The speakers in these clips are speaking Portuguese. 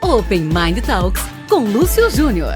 Open Mind Talks com Lúcio Júnior.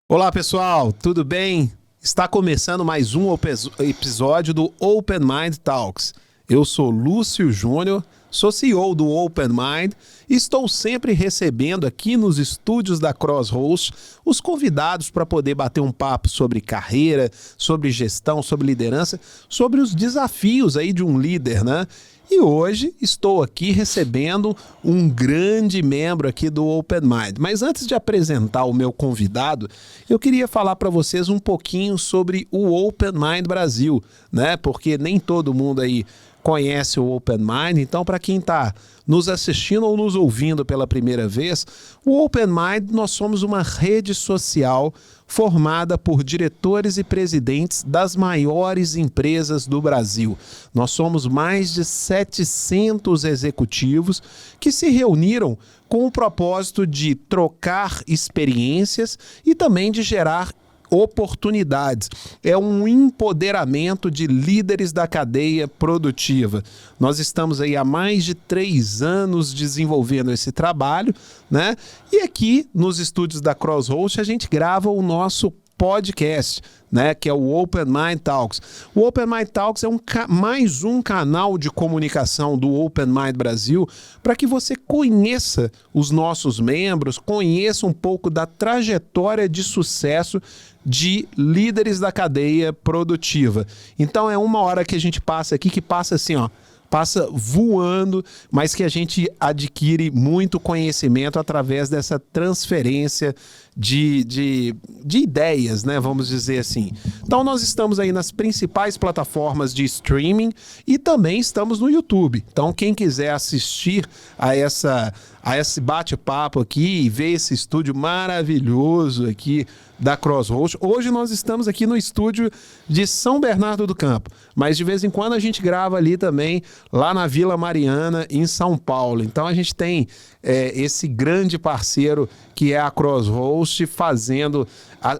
Olá pessoal, tudo bem? Está começando mais um episódio do Open Mind Talks. Eu sou Lúcio Júnior, sou CEO do Open Mind e estou sempre recebendo aqui nos estúdios da Crosshost os convidados para poder bater um papo sobre carreira, sobre gestão, sobre liderança, sobre os desafios aí de um líder, né? E hoje estou aqui recebendo um grande membro aqui do Open Mind. Mas antes de apresentar o meu convidado, eu queria falar para vocês um pouquinho sobre o Open Mind Brasil, né? Porque nem todo mundo aí conhece o Open Mind, então para quem está nos assistindo ou nos ouvindo pela primeira vez, o Open Mind, nós somos uma rede social formada por diretores e presidentes das maiores empresas do Brasil. Nós somos mais de 700 executivos que se reuniram com o propósito de trocar experiências e também de gerar oportunidades. É um empoderamento de líderes da cadeia produtiva. Nós estamos aí há mais de 3 anos desenvolvendo esse trabalho, né? E aqui nos estúdios da Crosshost a gente grava o nosso podcast, né, que é o Open Mind Talks. O Open Mind Talks é mais um canal de comunicação do Open Mind Brasil para que você conheça os nossos membros, conheça um pouco da trajetória de sucesso de líderes da cadeia produtiva. Então é uma hora que a gente passa aqui, que passa assim, ó, passa voando, mas que a gente adquire muito conhecimento através dessa transferência de ideias, né? Vamos dizer assim. Então nós estamos aí nas principais plataformas de streaming e também estamos no YouTube. Então quem quiser assistir a esse bate-papo aqui e ver esse estúdio maravilhoso aqui da Crosshost. Hoje nós estamos aqui no estúdio de São Bernardo do Campo, mas de vez em quando a gente grava ali também, lá na Vila Mariana, em São Paulo. Então a gente tem esse grande parceiro que é a Crosshost fazendo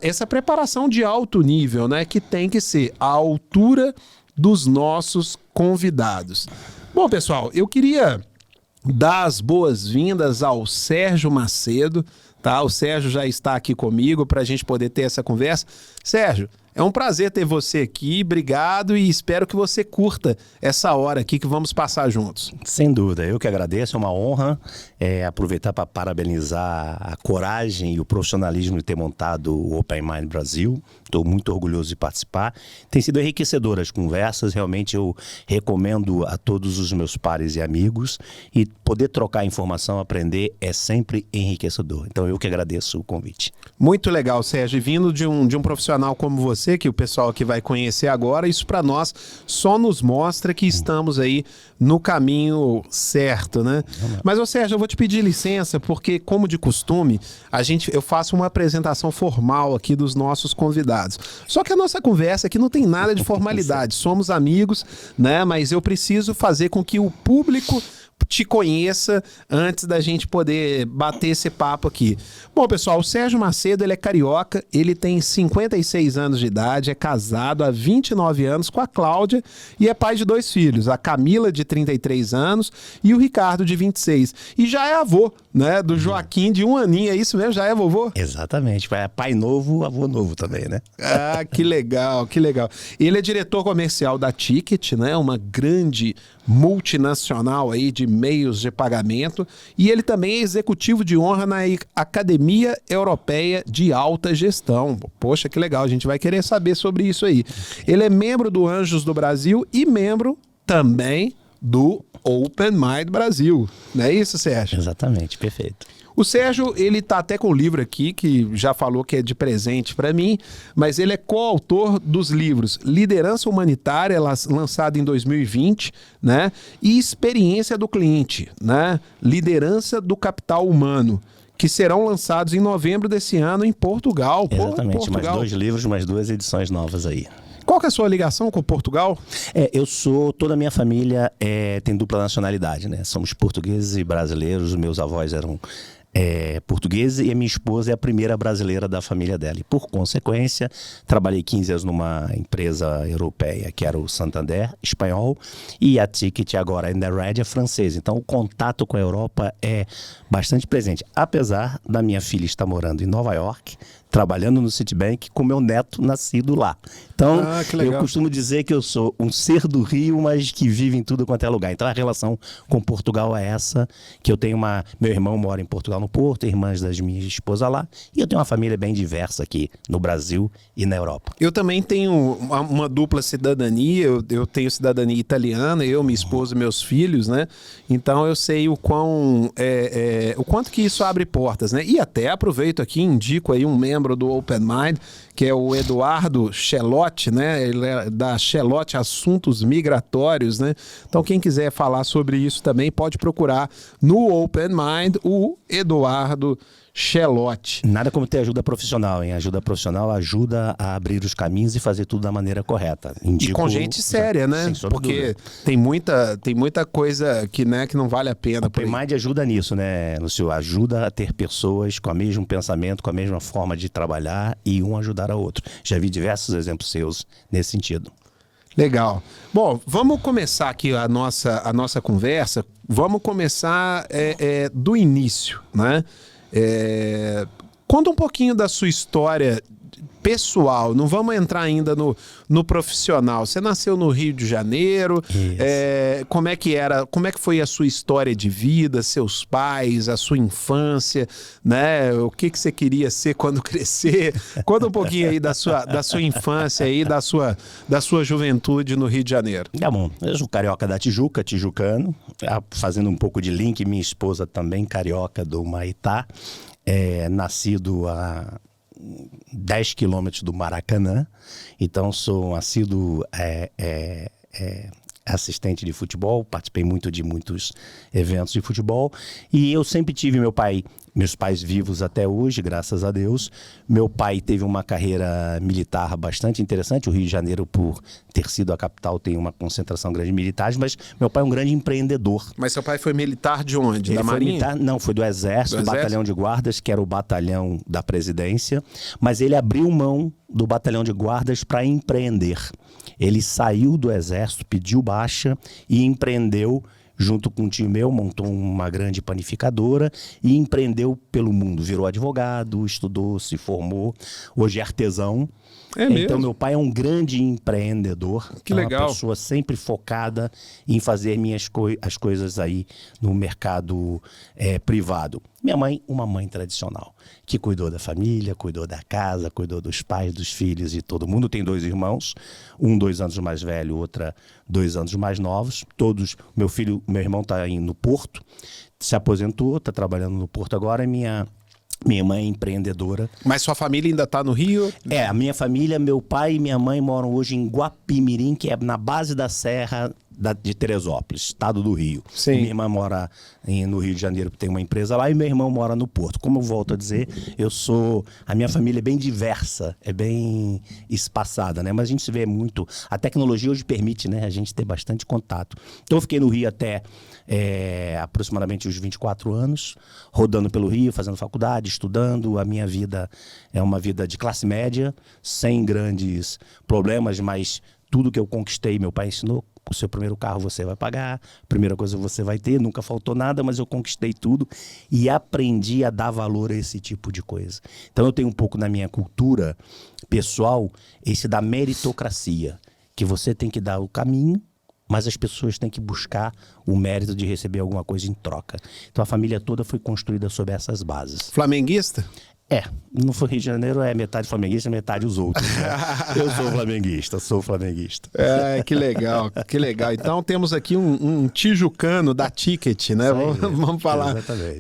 essa preparação de alto nível, né? Que tem que ser à altura dos nossos convidados. Bom, pessoal, eu queria dar as boas-vindas ao Sérgio Macedo, tá? O Sérgio já está aqui comigo para a gente poder ter essa conversa. Sérgio, é um prazer ter você aqui, obrigado e espero que você curta essa hora aqui que vamos passar juntos. Sem dúvida, eu que agradeço, é uma honra aproveitar para parabenizar a coragem e o profissionalismo de ter montado o Open Mind Brasil. Estou muito orgulhoso de participar. Tem sido enriquecedora as conversas, realmente eu recomendo a todos os meus pares e amigos e poder trocar informação, aprender é sempre enriquecedor. Então eu que agradeço o convite. Muito legal, Sérgio, vindo de um profissional como você, que o pessoal aqui vai conhecer agora, isso para nós só nos mostra que estamos aí no caminho certo, né? Mas, ô Sérgio, eu vou te pedir licença, porque, como de costume, eu faço uma apresentação formal aqui dos nossos convidados. Só que a nossa conversa aqui não tem nada de formalidade, somos amigos, né? Mas eu preciso fazer com que o público te conheça antes da gente poder bater esse papo aqui. Bom, pessoal, o Sérgio Macedo, ele é carioca, ele tem 56 anos de idade, é casado há 29 anos com a Cláudia e é pai de 2 filhos, a Camila, de 33 anos, e o Ricardo, de 26. E já é avô, né, do Joaquim, de 1 aninho, é isso mesmo? Já é vovô? Exatamente, é pai novo, avô novo também, né? Ah, que legal, que legal. Ele é diretor comercial da Ticket, né, uma grande multinacional aí de meios de pagamento, e ele também é executivo de honra na Academia Europeia de Alta Gestão. Poxa, que legal, a gente vai querer saber sobre isso aí. Ele é membro do Anjos do Brasil e membro também do Open Mind Brasil. Não é isso, Sérgio? Exatamente, perfeito. O Sérgio, ele tá até com o livro aqui, que já falou que é de presente para mim, mas ele é coautor dos livros Liderança Humanitária, lançado em 2020, né? E Experiência do Cliente, né? Liderança do Capital Humano, que serão lançados em novembro desse ano em Portugal. Exatamente, Portugal. mais 2 livros, mais 2 edições novas aí. Qual que é a sua ligação com Portugal? Toda a minha família tem dupla nacionalidade, né? Somos portugueses e brasileiros, meus avós eram portuguesa e a minha esposa é a primeira brasileira da família dela. E, por consequência, trabalhei 15 anos numa empresa europeia, que era o Santander, espanhol, e a Ticket agora, ainda Red, é francesa. Então, o contato com a Europa é bastante presente. Apesar da minha filha estar morando em Nova York, trabalhando no Citibank, com meu neto nascido lá. Então, eu costumo dizer que eu sou um ser do Rio, mas que vive em tudo quanto é lugar. Então, a relação com Portugal é essa, que eu tenho meu irmão mora em Portugal, no Porto, irmãs das minhas esposas lá, e eu tenho uma família bem diversa aqui no Brasil e na Europa. Eu também tenho uma dupla cidadania, eu tenho cidadania italiana, eu, minha esposa e meus filhos, né? Então eu sei o quanto que isso abre portas, né? E até aproveito aqui e indico aí um membro do Open Mind, que é o Eduardo Chelotti, né? Ele é da Chelotti Assuntos Migratórios, né? Então quem quiser falar sobre isso também pode procurar no Open Mind o Eduardo Chelotti. Nada como ter ajuda profissional, hein? Ajuda profissional ajuda a abrir os caminhos e fazer tudo da maneira correta. E com gente séria, né? Porque tem muita coisa que não vale a pena. O Open Mind ajuda nisso, né, Lúcio? Ajuda a ter pessoas com o mesmo pensamento, com a mesma forma de trabalhar e um ajudar a outro. Já vi diversos exemplos seus nesse sentido. Legal. Bom, vamos começar aqui a nossa conversa. Vamos começar do início, né? Conta um pouquinho da sua história pessoal, não vamos entrar ainda no profissional. Você nasceu no Rio de Janeiro, como é que foi a sua história de vida, seus pais, a sua infância, né? O que você queria ser quando crescer? Conta um pouquinho aí da sua infância aí, da sua juventude no Rio de Janeiro. Tá bom, eu sou carioca da Tijuca, tijucano, fazendo um pouco de link, minha esposa também carioca do Maitá, nascido a 10 quilômetros do Maracanã, então sou um assíduo assistente de futebol, participei muito de muitos eventos de futebol e eu sempre tive meus pais vivos até hoje, graças a Deus. Meu pai teve uma carreira militar bastante interessante. O Rio de Janeiro, por ter sido a capital, tem uma concentração grande de militares, mas meu pai é um grande empreendedor. Mas seu pai foi militar de onde? Ele da foi Marinha? Militar, não, foi do Exército, do Batalhão de Guardas, que era o batalhão da presidência, mas ele abriu mão do Batalhão de Guardas para empreender. Ele saiu do Exército, pediu baixa e empreendeu junto com um tio meu, montou uma grande panificadora e empreendeu pelo mundo. Virou advogado, estudou, se formou, hoje é artesão. Então meu pai é um grande empreendedor. Que legal. Uma pessoa sempre focada em fazer as coisas aí no mercado privado. Minha mãe, uma mãe tradicional, que cuidou da família, cuidou da casa, cuidou dos pais, dos filhos e todo mundo. Tem 2 irmãos, um 2 anos mais velho, outra 2 anos mais novos. Todos, meu irmão está no Porto, se aposentou, está trabalhando no Porto agora. Minha mãe é empreendedora. Mas sua família ainda está no Rio? A minha família, meu pai e minha mãe moram hoje em Guapimirim, que é na base da serra de Teresópolis, estado do Rio. Sim. Minha irmã mora no Rio de Janeiro, tem uma empresa lá, e meu irmão mora no Porto. Como eu volto a dizer, a minha família é bem diversa, é bem espaçada, né? Mas a gente se vê muito. A tecnologia hoje permite, né, a gente ter bastante contato. Então eu fiquei no Rio até aproximadamente os 24 anos, rodando pelo Rio, fazendo faculdade, estudando. A minha vida é uma vida de classe média, sem grandes problemas, mas tudo que eu conquistei, meu pai ensinou. O seu primeiro carro você vai pagar, a primeira coisa você vai ter, nunca faltou nada, mas eu conquistei tudo e aprendi a dar valor a esse tipo de coisa. Então eu tenho um pouco na minha cultura pessoal esse da meritocracia, que você tem que dar o caminho, mas as pessoas têm que buscar o mérito de receber alguma coisa em troca. Então a família toda foi construída sobre essas bases. Flamenguista? No Rio de Janeiro é metade flamenguista, metade os outros, né? Eu sou flamenguista. Que legal, que legal. Então temos aqui um tijucano da Ticket, né?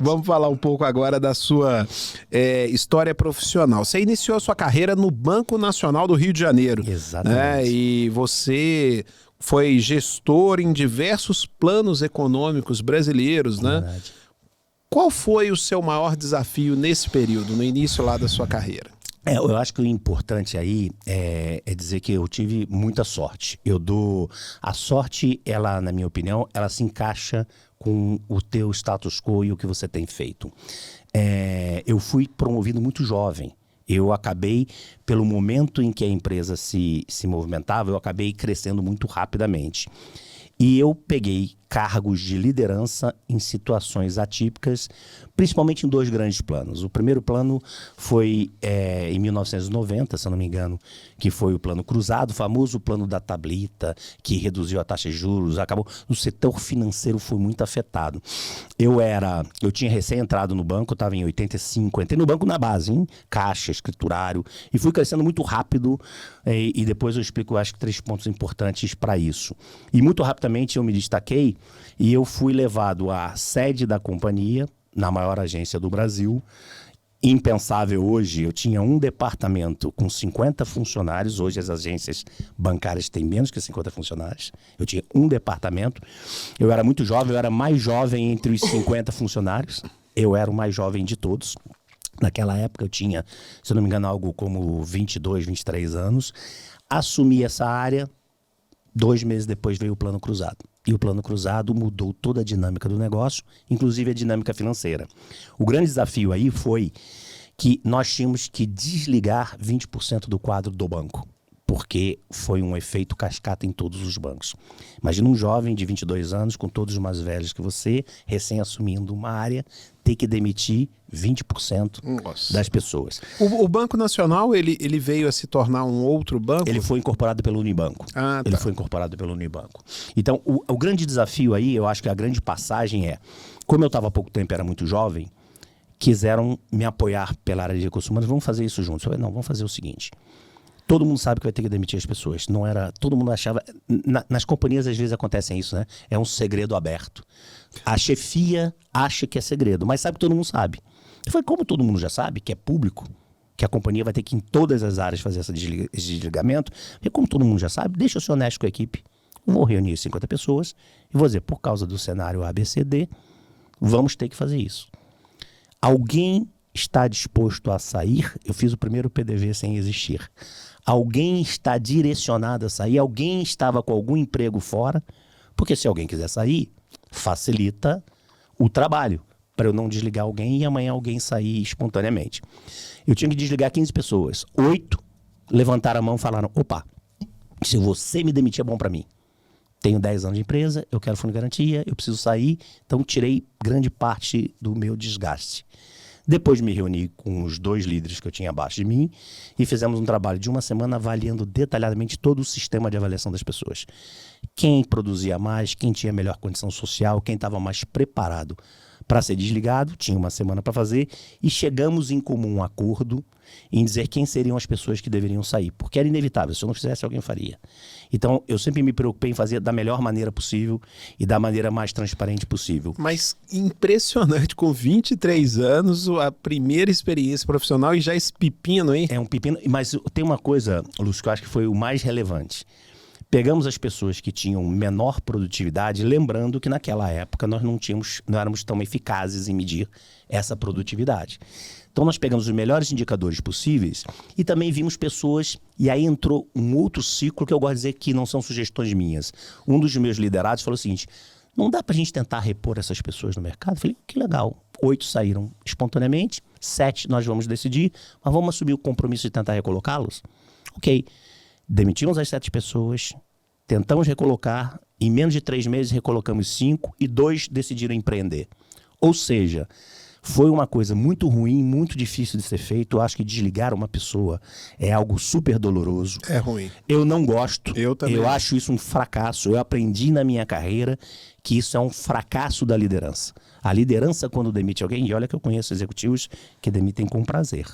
Vamos falar um pouco agora da sua história profissional. Você iniciou a sua carreira no Banco Nacional do Rio de Janeiro. Exatamente. Né? E você foi gestor em diversos planos econômicos brasileiros, né? Verdade. Qual foi o seu maior desafio nesse período, no início lá da sua carreira? Eu acho que o importante aí é dizer que eu tive muita sorte. A sorte, ela, na minha opinião, ela se encaixa com o teu status quo e o que você tem feito. eu fui promovido muito jovem. Eu acabei, pelo momento em que a empresa se movimentava, eu acabei crescendo muito rapidamente. E eu peguei cargos de liderança em situações atípicas, principalmente em 2 grandes planos. O primeiro plano foi em 1990, se eu não me engano, que foi o plano cruzado, o famoso plano da tablita, que reduziu a taxa de juros, acabou. O setor financeiro foi muito afetado. Eu tinha recém entrado no banco, eu estava em 85, entrei no banco na base, hein? Caixa, escriturário, e fui crescendo muito rápido, e depois eu explico, acho que 3 pontos importantes para isso. E muito rapidamente eu me destaquei, e eu fui levado à sede da companhia, na maior agência do Brasil. Impensável hoje, eu tinha um departamento com 50 funcionários. Hoje as agências bancárias têm menos que 50 funcionários. Eu tinha um departamento. Eu era muito jovem, eu era mais jovem entre os 50 funcionários. Eu era o mais jovem de todos. Naquela época eu tinha, se eu não me engano, algo como 22, 23 anos. Assumi essa área. 2 meses depois veio o plano cruzado. E o plano cruzado mudou toda a dinâmica do negócio, inclusive a dinâmica financeira. O grande desafio aí foi que nós tínhamos que desligar 20% do quadro do banco, porque foi um efeito cascata em todos os bancos. Imagina um jovem de 22 anos, com todos mais velhos que você, recém assumindo uma área, ter que demitir 20% das pessoas. O Banco Nacional, ele veio a se tornar um outro banco? Ele foi incorporado pelo Unibanco. Ele foi incorporado pelo Unibanco. Então, o grande desafio aí, eu acho que a grande passagem é, como eu estava há pouco tempo, era muito jovem, quiseram me apoiar pela área de recursos humanos, vamos fazer isso juntos. Eu falei, não, vamos fazer o seguinte, todo mundo sabe que vai ter que demitir as pessoas. Não era, todo mundo achava, nas companhias às vezes acontecem isso, né? É um segredo aberto. A chefia acha que é segredo, mas sabe que todo mundo sabe. Eu falei, como todo mundo já sabe, que é público, que a companhia vai ter que em todas as áreas fazer esse desligamento, e como todo mundo já sabe, deixa eu ser honesto com a equipe. Vou reunir 50 pessoas e vou dizer, por causa do cenário ABCD, vamos ter que fazer isso. Alguém está disposto a sair? Eu fiz o primeiro PDV sem existir. Alguém está direcionado a sair? Alguém estava com algum emprego fora? Porque se alguém quiser sair, facilita o trabalho, para eu não desligar alguém e amanhã alguém sair espontaneamente. Eu tinha que desligar 15 pessoas. 8 levantaram a mão e falaram, opa, se você me demitir é bom para mim. Tenho 10 anos de empresa, eu quero fundo de garantia, eu preciso sair, então tirei grande parte do meu desgaste. Depois me reuni com os 2 líderes que eu tinha abaixo de mim e fizemos um trabalho de 1 semana avaliando detalhadamente todo o sistema de avaliação das pessoas. Quem produzia mais, quem tinha melhor condição social, quem estava mais preparado para ser desligado, tinha 1 semana para fazer, e chegamos em comum acordo em dizer quem seriam as pessoas que deveriam sair, porque era inevitável, se eu não fizesse, alguém faria. Então, eu sempre me preocupei em fazer da melhor maneira possível e da maneira mais transparente possível. Mas impressionante, com 23 anos, a primeira experiência profissional e já esse pepino, hein? É um pepino, mas tem uma coisa, Lúcio, que eu acho que foi o mais relevante. Pegamos as pessoas que tinham menor produtividade, lembrando que naquela época nós não éramos tão eficazes em medir essa produtividade. Então nós pegamos os melhores indicadores possíveis e também vimos pessoas, e aí entrou um outro ciclo que eu gosto de dizer que não são sugestões minhas. Um dos meus liderados falou o seguinte, não dá pra gente tentar repor essas pessoas no mercado? Eu falei, que legal, 8 saíram espontaneamente, 7 nós vamos decidir, mas vamos assumir o compromisso de tentar recolocá-los? Ok. Demitimos as 7 pessoas, tentamos recolocar, em menos de 3 meses recolocamos 5 e 2 decidiram empreender. Ou seja, foi uma coisa muito ruim, muito difícil de ser feito. Eu acho que desligar uma pessoa é algo super doloroso. É ruim. Eu não gosto. Eu também. Eu acho isso um fracasso. Eu aprendi na minha carreira que isso é um fracasso da liderança. A liderança, quando demite alguém, e olha que eu conheço executivos que demitem com prazer.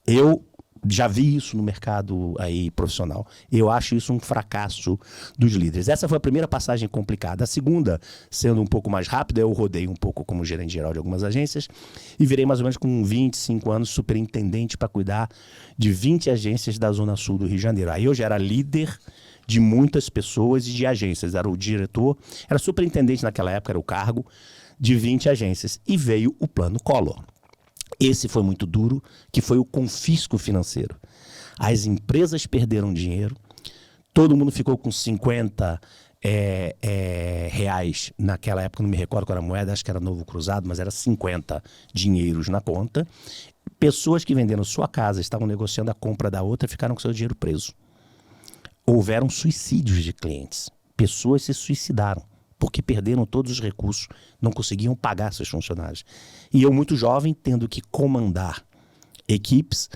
Eu já vi isso no mercado aí profissional. Eu acho isso um fracasso dos líderes. Essa foi a primeira passagem complicada. A segunda, sendo um pouco mais rápida, eu rodei um pouco como gerente geral de algumas agências e virei mais ou menos com 25 anos superintendente para cuidar de 20 agências da Zona Sul do Rio de Janeiro. Aí eu já era líder de muitas pessoas e de agências. Era o diretor, era superintendente naquela época, era o cargo de 20 agências. E veio o Plano Collor. Esse foi muito duro, que foi o confisco financeiro. As empresas perderam dinheiro, todo mundo ficou com 50 reais. Naquela época, não me recordo qual era a moeda, acho que era Novo Cruzado, mas era 50 dinheiros na conta. Pessoas que venderam sua casa, estavam negociando a compra da outra, ficaram com seu dinheiro preso. Houveram suicídios de clientes. Pessoas se suicidaram porque perderam todos os recursos, não conseguiam pagar seus funcionários. E eu, muito jovem, tendo que comandar equipes,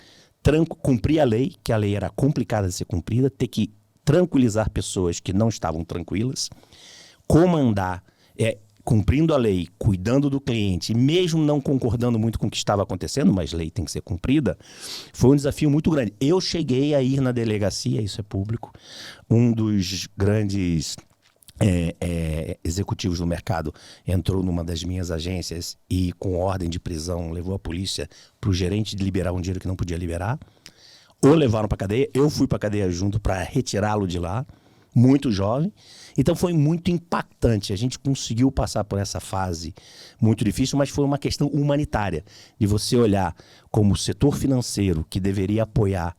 cumprir a lei, que a lei era complicada de ser cumprida, ter que tranquilizar pessoas que não estavam tranquilas, comandar, cumprindo a lei, cuidando do cliente, mesmo não concordando muito com o que estava acontecendo, mas lei tem que ser cumprida, foi um desafio muito grande. Eu cheguei a ir na delegacia, isso é público, um dos grandes executivos do mercado entrou numa das minhas agências e com ordem de prisão levou a polícia para o gerente de liberar um dinheiro que não podia liberar, ou levaram para cadeia. Eu fui para cadeia junto para retirá-lo de lá, muito jovem. Então foi muito impactante. A gente conseguiu passar por essa fase muito difícil, mas foi uma questão humanitária, de você olhar como o setor financeiro, que deveria apoiar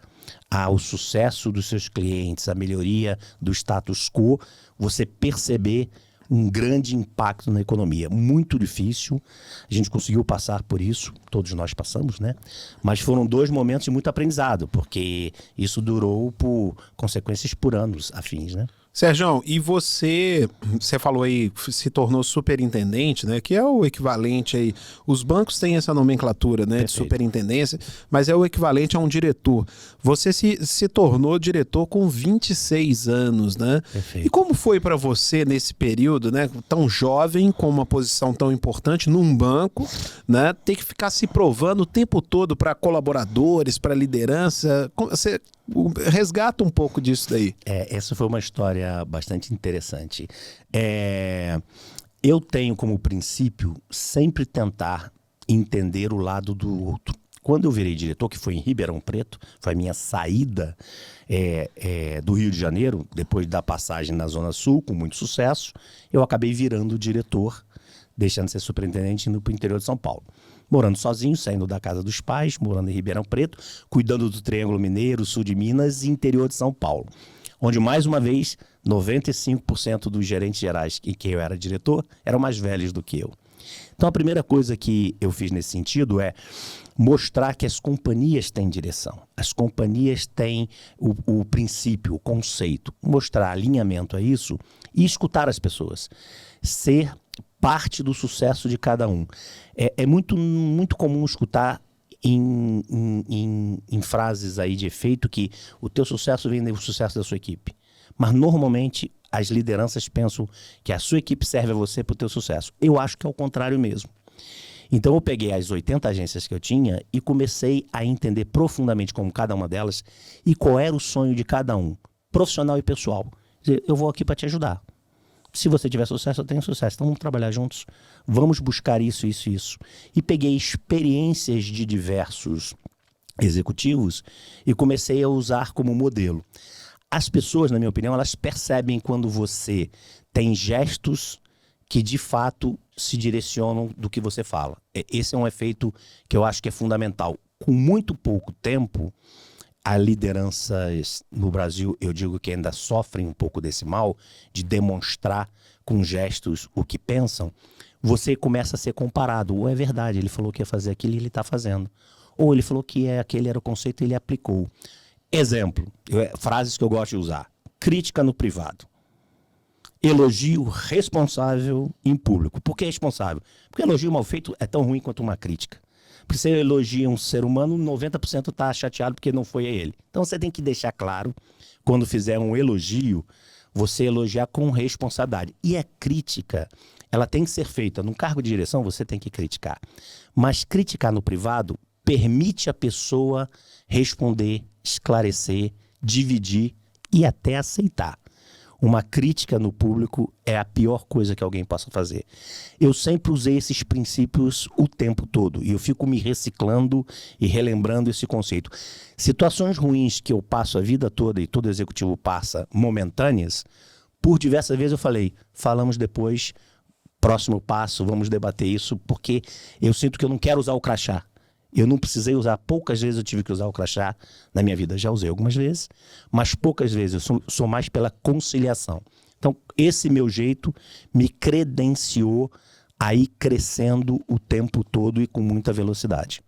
o sucesso dos seus clientes, a melhoria do status quo, você perceber um grande impacto na economia. Muito difícil, a gente conseguiu passar por isso, todos nós passamos, né? Mas foram 2 momentos de muito aprendizado, porque isso durou por consequências por anos afins, né? Serjão, e você falou aí, se tornou superintendente, né? Que é o equivalente aí. Os bancos têm essa nomenclatura, né? Perfeito. De superintendência, mas é o equivalente a um diretor. Você se tornou diretor com 26 anos, né? Perfeito. E como foi para você nesse período, né? Tão jovem, com uma posição tão importante num banco, né? Ter que ficar se provando o tempo todo para colaboradores, para liderança. Você resgata um pouco disso daí. Essa foi uma história bastante interessante. Eu tenho como princípio sempre tentar entender o lado do outro. Quando eu virei diretor, que foi em Ribeirão Preto, foi a minha saída do Rio de Janeiro, depois da passagem na Zona Sul, com muito sucesso, eu acabei virando diretor, deixando de ser superintendente, indo para o interior de São Paulo. Morando sozinho, saindo da casa dos pais, morando em Ribeirão Preto, cuidando do Triângulo Mineiro, sul de Minas e interior de São Paulo. Onde, mais uma vez, 95% dos gerentes gerais em que eu era diretor eram mais velhos do que eu. Então, a primeira coisa que eu fiz nesse sentido é mostrar que as companhias têm direção. As companhias têm o princípio, o conceito. Mostrar alinhamento a isso e escutar as pessoas. Ser parte do sucesso de cada um. É muito, muito comum escutar em frases aí de efeito que o teu sucesso vem do sucesso da sua equipe. Mas normalmente as lideranças pensam que a sua equipe serve a você para o teu sucesso. Eu acho que é o contrário mesmo. Então eu peguei as 80 agências que eu tinha e comecei a entender profundamente como cada uma delas e qual era o sonho de cada um, profissional e pessoal. Quer dizer, eu vou aqui para te ajudar. Se você tiver sucesso, eu tenho sucesso. Então vamos trabalhar juntos. Vamos buscar isso, isso e isso. E peguei experiências de diversos executivos e comecei a usar como modelo. As pessoas, na minha opinião, elas percebem quando você tem gestos que de fato se direcionam do que você fala. Esse é um efeito que eu acho que é fundamental. Com muito pouco tempo, as lideranças no Brasil, eu digo que ainda sofrem um pouco desse mal de demonstrar com gestos o que pensam. Você começa a ser comparado. Ou é verdade, ele falou que ia fazer aquilo e ele está fazendo. Ou ele falou que aquele era o conceito e ele aplicou. Exemplo, frases que eu gosto de usar. Crítica no privado. Elogio responsável em público. Por que responsável? Porque elogio mal feito é tão ruim quanto uma crítica. Porque você elogia um ser humano, 90% está chateado porque não foi a ele. Então você tem que deixar claro, quando fizer um elogio, você elogiar com responsabilidade. E a crítica, ela tem que ser feita. Num cargo de direção, você tem que criticar. Mas criticar no privado permite a pessoa responder, esclarecer, dividir e até aceitar. Uma crítica no público é a pior coisa que alguém possa fazer. Eu sempre usei esses princípios o tempo todo e eu fico me reciclando e relembrando esse conceito. Situações ruins que eu passo a vida toda e todo executivo passa, momentâneas, por diversas vezes eu falei, falamos depois, próximo passo, vamos debater isso, porque eu sinto que eu não quero usar o crachá. Eu não precisei usar, poucas vezes eu tive que usar o crachá na minha vida. Já usei algumas vezes, mas poucas vezes. Eu sou mais pela conciliação. Então, esse meu jeito me credenciou a ir crescendo o tempo todo e com muita velocidade.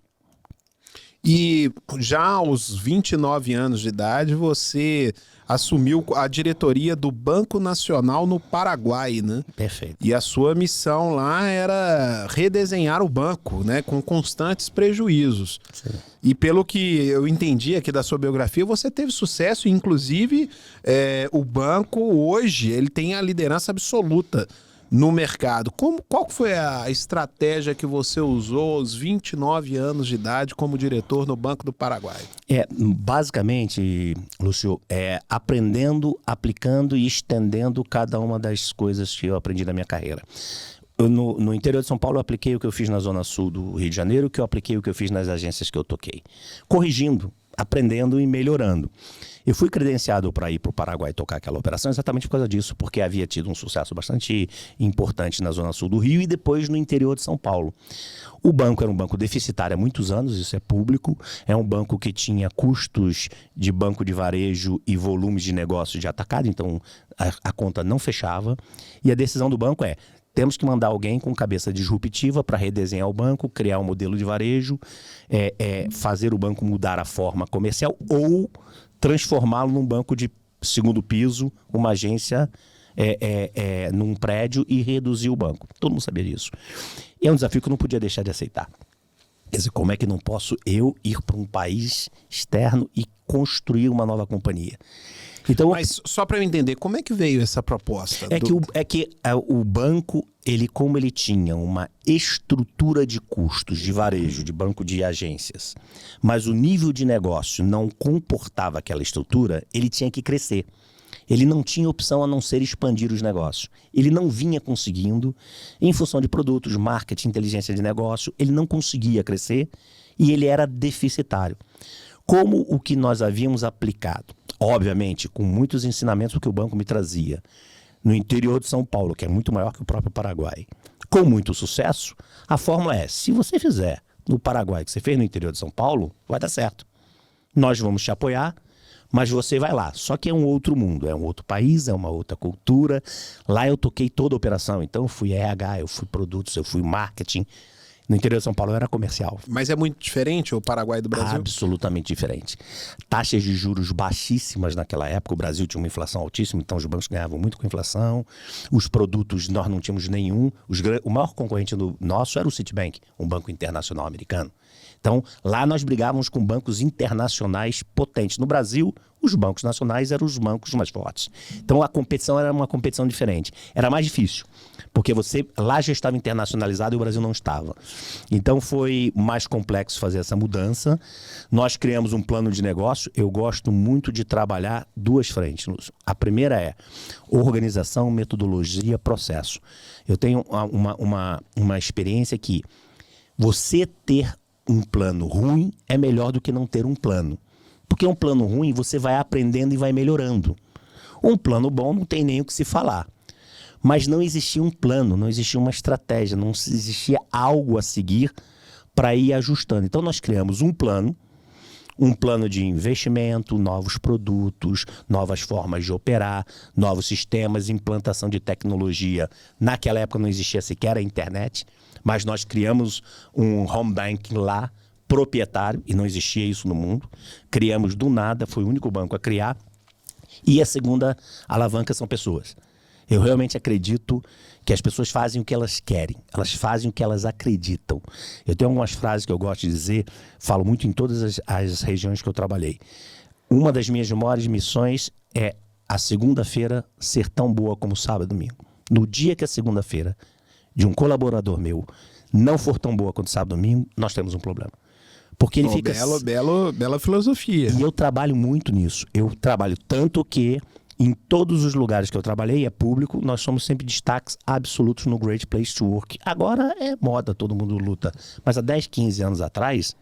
E já aos 29 anos de idade, você assumiu a diretoria do Banco Nacional no Paraguai, né? Perfeito. E a sua missão lá era redesenhar o banco, né? Com constantes prejuízos. Sim. E pelo que eu entendi aqui da sua biografia, você teve sucesso, inclusive o banco hoje ele tem a liderança absoluta no mercado. Qual foi a estratégia que você usou aos 29 anos de idade como diretor no Banco do Paraguai? Basicamente, Lúcio, aprendendo, aplicando e estendendo cada uma das coisas que eu aprendi na minha carreira. No interior de São Paulo, eu apliquei o que eu fiz na Zona Sul do Rio de Janeiro, que eu apliquei o que eu fiz nas agências que eu toquei. Corrigindo, aprendendo e melhorando. Eu fui credenciado para ir para o Paraguai tocar aquela operação exatamente por causa disso, porque havia tido um sucesso bastante importante na Zona Sul do Rio e depois no interior de São Paulo. O banco era um banco deficitário há muitos anos, isso é público. É um banco que tinha custos de banco de varejo e volumes de negócio de atacado, então a conta não fechava. E a decisão do banco temos que mandar alguém com cabeça disruptiva para redesenhar o banco, criar um modelo de varejo, fazer o banco mudar a forma comercial ou transformá-lo num banco de segundo piso, uma agência num prédio e reduzir o banco. Todo mundo sabia disso. E é um desafio que eu não podia deixar de aceitar. Quer dizer, como é que não posso eu ir para um país externo e construir uma nova companhia? Então, mas só para eu entender, como é que veio essa proposta? O banco, como ele tinha uma estrutura de custos de varejo, de banco de agências, mas o nível de negócio não comportava aquela estrutura, ele tinha que crescer. Ele não tinha opção a não ser expandir os negócios. Ele não vinha conseguindo, em função de produtos, marketing, inteligência de negócio, ele não conseguia crescer e ele era deficitário. Como o que nós havíamos aplicado, obviamente, com muitos ensinamentos que o banco me trazia, no interior de São Paulo, que é muito maior que o próprio Paraguai, com muito sucesso, a fórmula se você fizer no Paraguai o que você fez no interior de São Paulo, vai dar certo. Nós vamos te apoiar, mas você vai lá. Só que é um outro mundo, é um outro país, é uma outra cultura. Lá eu toquei toda a operação, então eu fui RH, eu fui produtos, eu fui marketing. No interior de São Paulo era comercial. Mas é muito diferente o Paraguai do Brasil? Absolutamente diferente. Taxas de juros baixíssimas naquela época. O Brasil tinha uma inflação altíssima, então os bancos ganhavam muito com inflação. Os produtos nós não tínhamos nenhum. O maior concorrente nosso era o Citibank, um banco internacional americano. Então, lá nós brigávamos com bancos internacionais potentes. No Brasil, os bancos nacionais eram os bancos mais fortes. Então, a competição era uma competição diferente. Era mais difícil, porque lá já estava internacionalizado e o Brasil não estava. Então, foi mais complexo fazer essa mudança. Nós criamos um plano de negócio. Eu gosto muito de trabalhar duas frentes. A primeira é organização, metodologia, processo. Eu tenho uma experiência que você ter um plano ruim é melhor do que não ter um plano. Porque um plano ruim você vai aprendendo e vai melhorando. Um plano bom não tem nem o que se falar. Mas não existia um plano, não existia uma estratégia, não existia algo a seguir para ir ajustando. Então nós criamos um plano de investimento, novos produtos, novas formas de operar, novos sistemas, implantação de tecnologia. Naquela época não existia sequer a internet, mas nós criamos um home banking lá, proprietário, e não existia isso no mundo. Criamos do nada, foi o único banco a criar. E a segunda alavanca são pessoas. Eu realmente acredito que as pessoas fazem o que elas querem, elas fazem o que elas acreditam. Eu tenho algumas frases que eu gosto de dizer, falo muito em todas as regiões que eu trabalhei. Uma das minhas maiores missões é a segunda-feira ser tão boa como sábado e domingo. No dia que a segunda-feira de um colaborador meu não for tão boa quanto sábado e domingo, nós temos um problema. Porque ele fica... Bela filosofia. E eu trabalho muito nisso. Eu trabalho tanto que em todos os lugares que eu trabalhei, é público, nós somos sempre destaques absolutos no Great Place to Work. Agora é moda, todo mundo luta. Mas há 10, 15 anos atrás,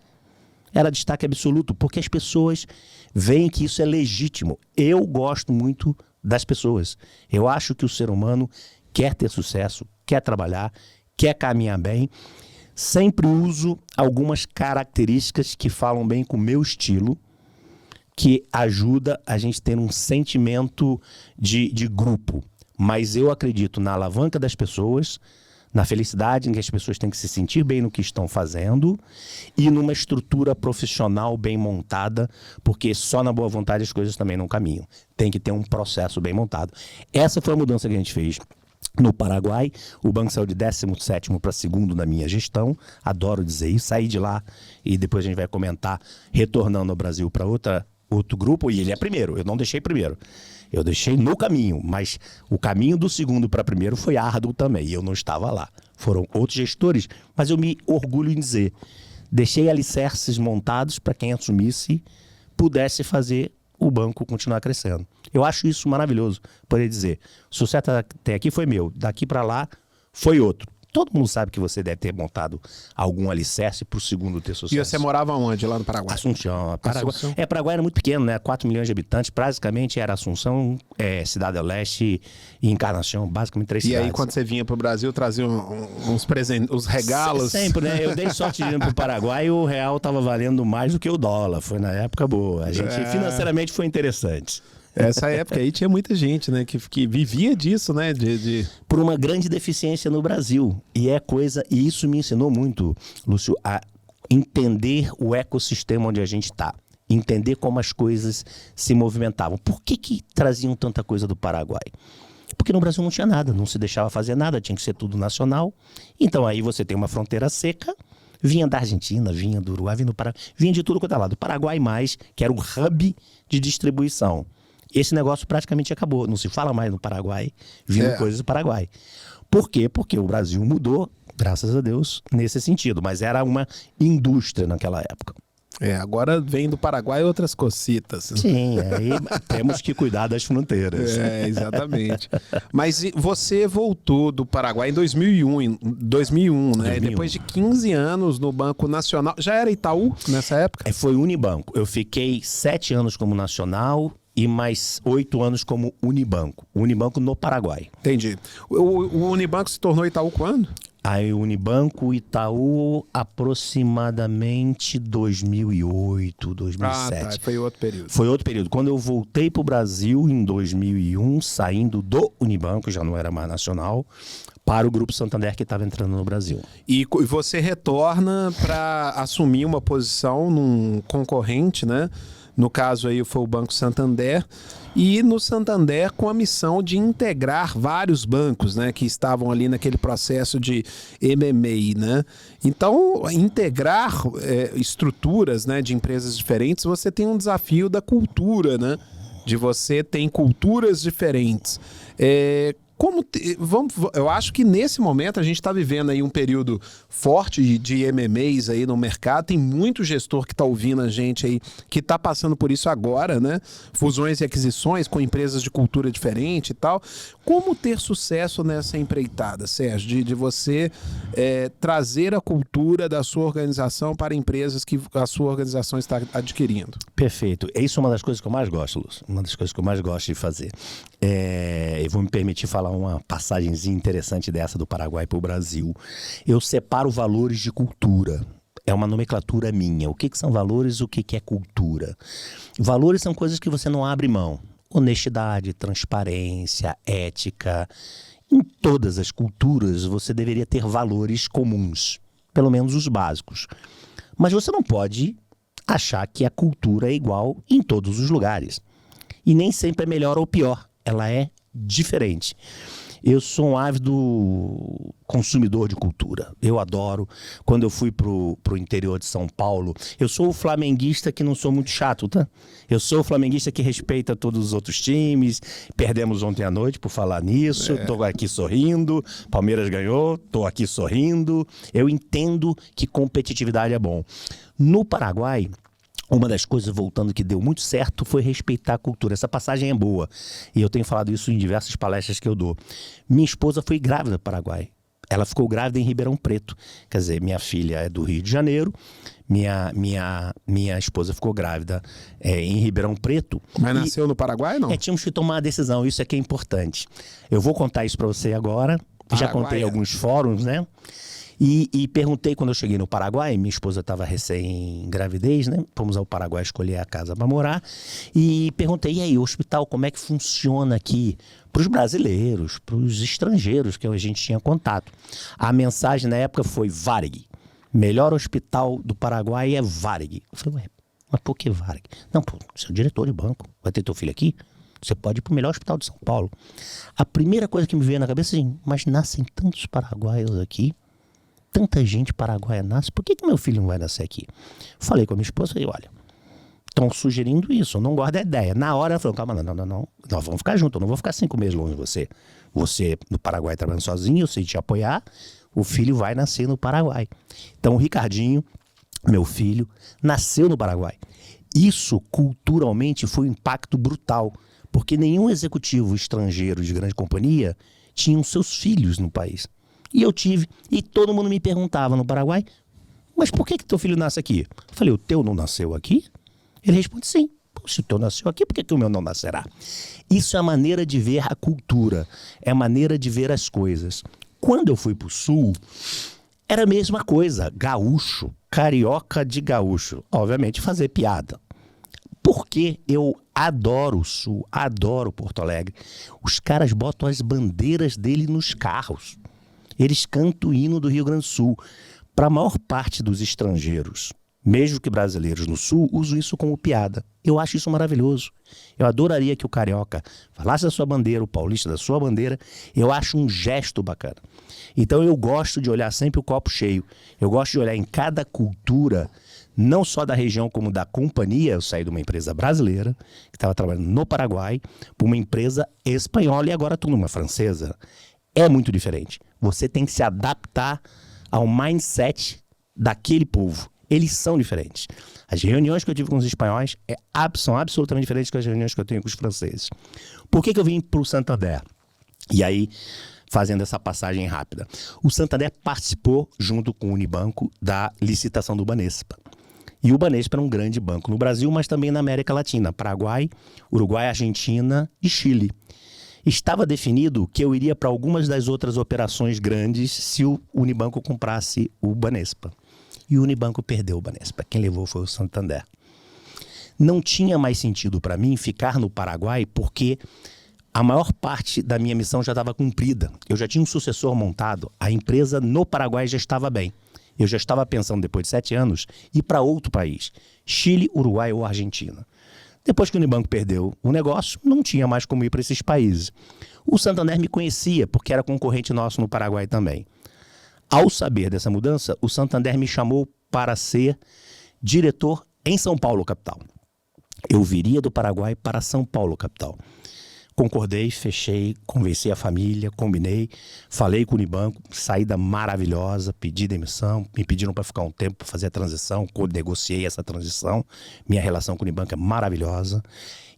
era destaque absoluto, porque as pessoas veem que isso é legítimo. Eu gosto muito das pessoas. Eu acho que o ser humano quer ter sucesso, quer trabalhar, quer caminhar bem. Sempre uso algumas características que falam bem com o meu estilo, que ajuda a gente ter um sentimento de grupo. Mas eu acredito na alavanca das pessoas, na felicidade em que as pessoas têm que se sentir bem no que estão fazendo e numa estrutura profissional bem montada, porque só na boa vontade as coisas também não caminham. Tem que ter um processo bem montado. Essa foi a mudança que a gente fez no Paraguai. O banco saiu de 17º para 2º na minha gestão. Adoro dizer isso. Saí de lá e depois a gente vai comentar, retornando ao Brasil para outro grupo, e ele é primeiro. Eu não deixei primeiro. Eu deixei no caminho, mas o caminho do 2º para primeiro foi árduo também, e eu não estava lá. Foram outros gestores, mas eu me orgulho em dizer, deixei alicerces montados para quem assumisse pudesse fazer o banco continuar crescendo. Eu acho isso maravilhoso, poder dizer, o sucesso até aqui foi meu, daqui para lá foi outro. Todo mundo sabe que você deve ter montado algum alicerce para o 2º ter sucesso. E você morava onde, lá no Paraguai? Assunção. Assunção. Paraguai era muito pequeno, né? 4 milhões de habitantes. Basicamente era Assunção, Cidade do Leste e Encarnação. Basicamente 3 cidades. E aí, quando você vinha para o Brasil, trazia uns presentes, os regalos? Sempre, né? Eu dei sorte de ir para o Paraguai e o real estava valendo mais do que o dólar. Foi na época boa. A gente financeiramente foi interessante. Essa época aí tinha muita gente, né, que vivia disso, né, Por uma grande deficiência no Brasil. E isso me ensinou muito, Lúcio, a entender o ecossistema onde a gente está. Entender como as coisas se movimentavam. Por que traziam tanta coisa do Paraguai? Porque no Brasil não tinha nada, não se deixava fazer nada, tinha que ser tudo nacional. Então aí você tem uma fronteira seca, vinha da Argentina, vinha do Uruguai, vinha do Paraguai, vinha de tudo quanto é lado. Do Paraguai mais, que era o hub de distribuição. Esse negócio praticamente acabou. Não se fala mais no Paraguai, vindo coisas do Paraguai. Por quê? Porque o Brasil mudou, graças a Deus, nesse sentido. Mas era uma indústria naquela época. Agora vem do Paraguai outras cocitas. Sim, aí temos que cuidar das fronteiras. Exatamente. Mas você voltou do Paraguai em 2001, né? 2001. Depois de 15 anos no Banco Nacional. Já era Itaú nessa época? Foi Unibanco. Eu fiquei 7 anos como nacional e mais 8 anos como Unibanco. Unibanco no Paraguai. Entendi. O Unibanco se tornou Itaú quando? Aí o Unibanco Itaú aproximadamente 2008, 2007. Foi outro período. Foi outro período. Quando eu voltei para o Brasil em 2001, saindo do Unibanco, já não era mais nacional, para o Grupo Santander que estava entrando no Brasil. E você retorna para assumir uma posição num concorrente, né? No caso aí foi o Banco Santander, e no Santander com a missão de integrar vários bancos, né, que estavam ali naquele processo de M&A, né? Então, integrar estruturas, né, de empresas diferentes, você tem um desafio da cultura, né? De você tem culturas diferentes. Eu acho que nesse momento a gente está vivendo aí um período forte de M&As aí no mercado. Tem muito gestor que está ouvindo a gente aí que está passando por isso agora, né? Fusões e aquisições com empresas de cultura diferente e tal. Como ter sucesso nessa empreitada, Sérgio? De você trazer a cultura da sua organização para empresas que a sua organização está adquirindo. Perfeito. Isso é uma das coisas que eu mais gosto, Lúcio. Uma das coisas que eu mais gosto de fazer. Eu vou me permitir falar uma passagenzinha interessante dessa do Paraguai para o Brasil. Eu separo valores de cultura. É uma nomenclatura minha. O que são valores, o que é cultura? Valores são coisas que você não abre mão. Honestidade, transparência, ética. Em todas as culturas você deveria ter valores comuns. Pelo menos os básicos. Mas você não pode achar que a cultura é igual em todos os lugares. E nem sempre é melhor ou pior. Ela é diferente. Eu sou um ávido consumidor de cultura. Eu adoro. Quando eu fui pro interior de São Paulo, eu sou o flamenguista que não sou muito chato, tá? Eu sou o flamenguista que respeita todos os outros times. Perdemos ontem à noite por falar nisso. Tô aqui sorrindo. Palmeiras ganhou. Tô aqui sorrindo. Eu entendo que competitividade é bom. No Paraguai, uma das coisas, voltando, que deu muito certo foi respeitar a cultura. Essa passagem é boa. E eu tenho falado isso em diversas palestras que eu dou. Minha esposa foi grávida no Paraguai. Ela ficou grávida em Ribeirão Preto. Quer dizer, minha filha é do Rio de Janeiro. Minha esposa ficou grávida em Ribeirão Preto. Mas nasceu no Paraguai, não? Tínhamos que tomar a decisão. Isso é que é importante. Eu vou contar isso para você agora. Já contei em alguns fóruns, né? E perguntei quando eu cheguei no Paraguai, minha esposa estava recém-gravidez, né? Fomos ao Paraguai escolher a casa para morar. E perguntei, e aí, o hospital, como é que funciona aqui? Para os brasileiros, para os estrangeiros que a gente tinha contato. A mensagem na época foi Varig. Melhor hospital do Paraguai é Varig. Eu falei, ué, mas por que Varig? Não, pô, você é o diretor de banco, vai ter teu filho aqui? Você pode ir para o melhor hospital de São Paulo. A primeira coisa que me veio na cabeça é assim, mas nascem tantos paraguaios aqui, tanta gente paraguaia nasce, por que meu filho não vai nascer aqui? Falei com a minha esposa e olha, estão sugerindo isso, eu não gosto da ideia. Na hora ela falou, calma, não, nós vamos ficar juntos, eu não vou ficar 5 meses longe de você. Você no Paraguai trabalhando sozinho, eu sei te apoiar, o filho vai nascer no Paraguai. Então o Ricardinho, meu filho, nasceu no Paraguai. Isso culturalmente foi um impacto brutal, porque nenhum executivo estrangeiro de grande companhia tinha seus filhos no país. E eu tive, e todo mundo me perguntava no Paraguai, mas por que teu filho nasce aqui? Eu falei, o teu não nasceu aqui? Ele responde, sim. Se o teu nasceu aqui, por que o meu não nascerá? Isso é a maneira de ver a cultura, é a maneira de ver as coisas. Quando eu fui para o Sul, era a mesma coisa, gaúcho, carioca de gaúcho. Obviamente fazer piada. Porque eu adoro o Sul, adoro Porto Alegre. Os caras botam as bandeiras dele nos carros. Eles cantam o hino do Rio Grande do Sul. Para a maior parte dos estrangeiros, mesmo que brasileiros no Sul, usam isso como piada. Eu acho isso maravilhoso. Eu adoraria que o carioca falasse da sua bandeira, o paulista da sua bandeira. Eu acho um gesto bacana. Então eu gosto de olhar sempre o copo cheio. Eu gosto de olhar em cada cultura, não só da região como da companhia. Eu saí de uma empresa brasileira, que estava trabalhando no Paraguai, para uma empresa espanhola e agora estou numa francesa. É muito diferente. Você tem que se adaptar ao mindset daquele povo. Eles são diferentes. As reuniões que eu tive com os espanhóis são absolutamente diferentes das reuniões que eu tenho com os franceses. Por que eu vim para o Santander? E aí, fazendo essa passagem rápida. O Santander participou, junto com o Unibanco, da licitação do Banespa. E o Banespa era um grande banco no Brasil, mas também na América Latina. Paraguai, Uruguai, Argentina e Chile. Estava definido que eu iria para algumas das outras operações grandes se o Unibanco comprasse o Banespa. E o Unibanco perdeu o Banespa. Quem levou foi o Santander. Não tinha mais sentido para mim ficar no Paraguai porque a maior parte da minha missão já estava cumprida. Eu já tinha um sucessor montado. A empresa no Paraguai já estava bem. Eu já estava pensando, depois de 7 anos, ir para outro país. Chile, Uruguai ou Argentina. Depois que o Unibanco perdeu o negócio, não tinha mais como ir para esses países. O Santander me conhecia, porque era concorrente nosso no Paraguai também. Ao saber dessa mudança, o Santander me chamou para ser diretor em São Paulo, capital. Eu viria do Paraguai para São Paulo, capital. Concordei, fechei, convenci a família, combinei, falei com o Unibanco, saída maravilhosa, pedi demissão, me pediram para ficar um tempo para fazer a transição, negociei essa transição, minha relação com o Unibanco é maravilhosa,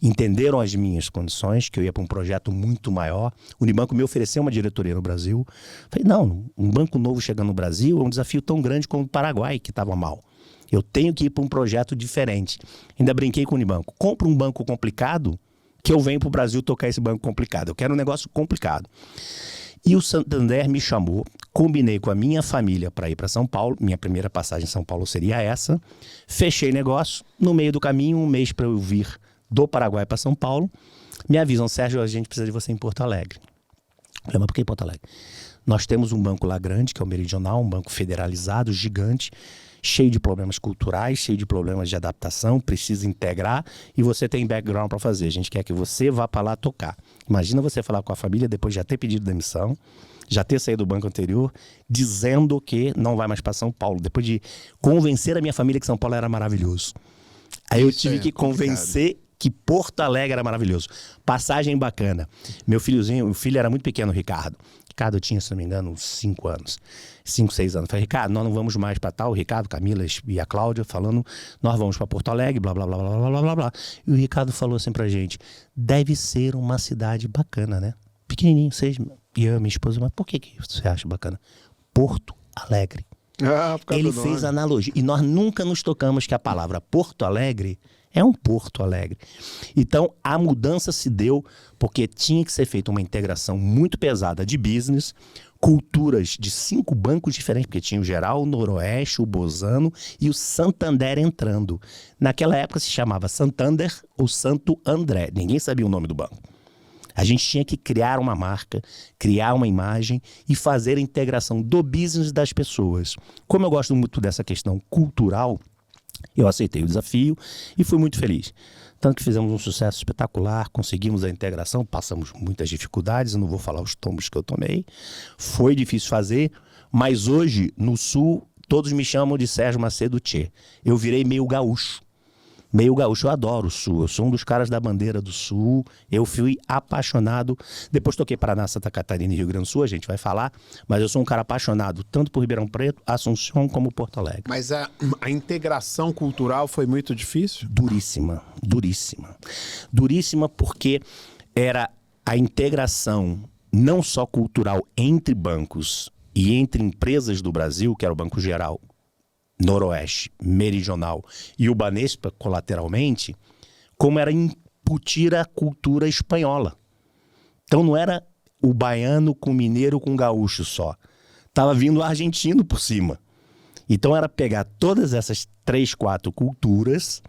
entenderam as minhas condições, que eu ia para um projeto muito maior, o Unibanco me ofereceu uma diretoria no Brasil, falei, não, um banco novo chegando no Brasil é um desafio tão grande como o Paraguai, que estava mal. Eu tenho que ir para um projeto diferente. Ainda brinquei com o Unibanco, compra um banco complicado, que eu venho para o Brasil tocar esse banco complicado. Eu quero um negócio complicado. E o Santander me chamou, combinei com a minha família para ir para São Paulo. Minha primeira passagem em São Paulo seria essa. Fechei negócio. No meio do caminho, um mês para eu vir do Paraguai para São Paulo. Me avisam, Sérgio, a gente precisa de você em Porto Alegre. Eu falei, mas por que em Porto Alegre? Nós temos um banco lá grande, que é o Meridional, um banco federalizado, gigante, cheio de problemas culturais, cheio de problemas de adaptação, precisa integrar e você tem background para fazer. A gente quer que você vá para lá tocar. Imagina você falar com a família depois de já ter pedido demissão, já ter saído do banco anterior, dizendo que não vai mais para São Paulo, depois de convencer a minha família que São Paulo era maravilhoso. Aí eu tive que convencer que Porto Alegre era maravilhoso. Passagem bacana. Meu filhozinho, o filho era muito pequeno, o Ricardo. Ricardo tinha, se não me engano, uns 5 anos. 5, 6 anos. Falei, Ricardo, nós não vamos mais para tal. O Ricardo, Camila e a Cláudia falando, nós vamos para Porto Alegre, blá, blá, blá, blá, blá, blá, blá, blá. E o Ricardo falou assim pra gente, deve ser uma cidade bacana, né? Pequenininho, vocês e eu, minha esposa, mas por que você acha bacana? Porto Alegre. Ele fez analogia. E nós nunca nos tocamos que a palavra Porto Alegre é um Porto Alegre. Então, a mudança se deu porque tinha que ser feita uma integração muito pesada de business culturas de 5 bancos diferentes, porque tinha o Geral, o Noroeste, o Bozano e o Santander entrando. Naquela época se chamava Santander ou Santo André, ninguém sabia o nome do banco. A gente tinha que criar uma marca, criar uma imagem e fazer a integração do business das pessoas. Como eu gosto muito dessa questão cultural, eu aceitei o desafio e fui muito feliz. Tanto que fizemos um sucesso espetacular, conseguimos a integração, passamos muitas dificuldades, eu não vou falar os tombos que eu tomei. Foi difícil fazer, mas hoje, no Sul, todos me chamam de Sérgio Macedo Tchê. Eu virei meio gaúcho. Eu adoro o Sul, eu sou um dos caras da bandeira do Sul, eu fui apaixonado, depois toquei Paraná, Santa Catarina e Rio Grande do Sul, a gente vai falar, mas eu sou um cara apaixonado tanto por Ribeirão Preto, Assunção como Porto Alegre. Mas a integração cultural foi muito difícil? Duríssima porque era a integração não só cultural entre bancos e entre empresas do Brasil, que era o Banco Geral, Noroeste, Meridional e o Banespa colateralmente, como era incutir a cultura espanhola. Então não era o baiano com o mineiro com o gaúcho só. Tava vindo o argentino por cima. Então era pegar todas essas 3, 4 culturas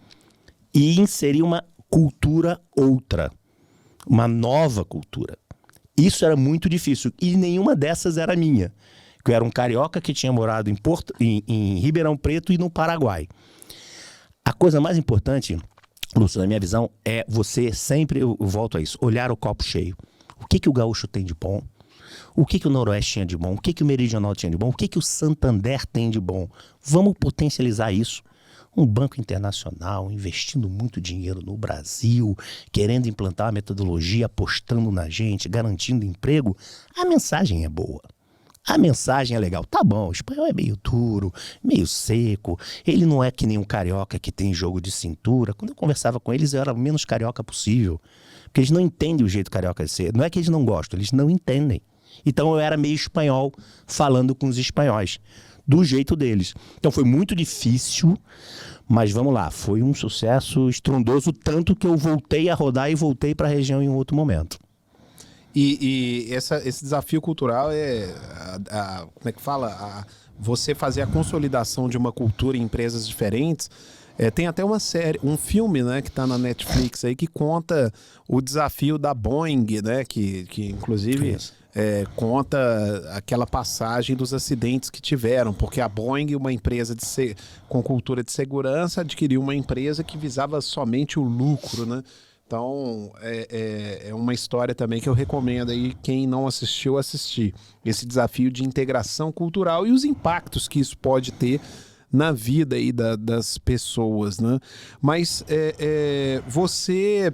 e inserir uma cultura outra, uma nova cultura. Isso era muito difícil e nenhuma dessas era minha. Eu era um carioca que tinha morado em Ribeirão Preto e no Paraguai. A coisa mais importante, Lúcio, na minha visão, é você sempre, eu volto a isso, olhar o copo cheio. O que o gaúcho tem de bom? O que o Noroeste tinha de bom? O que o Meridional tinha de bom? O que o Santander tem de bom? Vamos potencializar isso. Um banco internacional investindo muito dinheiro no Brasil, querendo implantar a metodologia, apostando na gente, garantindo emprego. A mensagem é boa. A mensagem é legal. Tá bom, o espanhol é meio duro, meio seco. Ele não é que nem um carioca que tem jogo de cintura. Quando eu conversava com eles, eu era o menos carioca possível. Porque eles não entendem o jeito carioca de ser. Não é que eles não gostam, eles não entendem. Então eu era meio espanhol falando com os espanhóis, do jeito deles. Então foi muito difícil, mas vamos lá, foi um sucesso estrondoso, tanto que eu voltei a rodar e voltei para a região em um outro momento. E esse desafio cultural é, como é que fala? Você fazer a consolidação de uma cultura em empresas diferentes. Tem até uma série, um filme, né, que está na Netflix aí, que conta o desafio da Boeing, né, que inclusive conta aquela passagem dos acidentes que tiveram, porque a Boeing, uma empresa com cultura de segurança, adquiriu uma empresa que visava somente o lucro, né? Então, é uma história também que eu recomendo aí, quem não assistiu, assistir. Esse desafio de integração cultural e os impactos que isso pode ter na vida aí das pessoas, né? Mas você,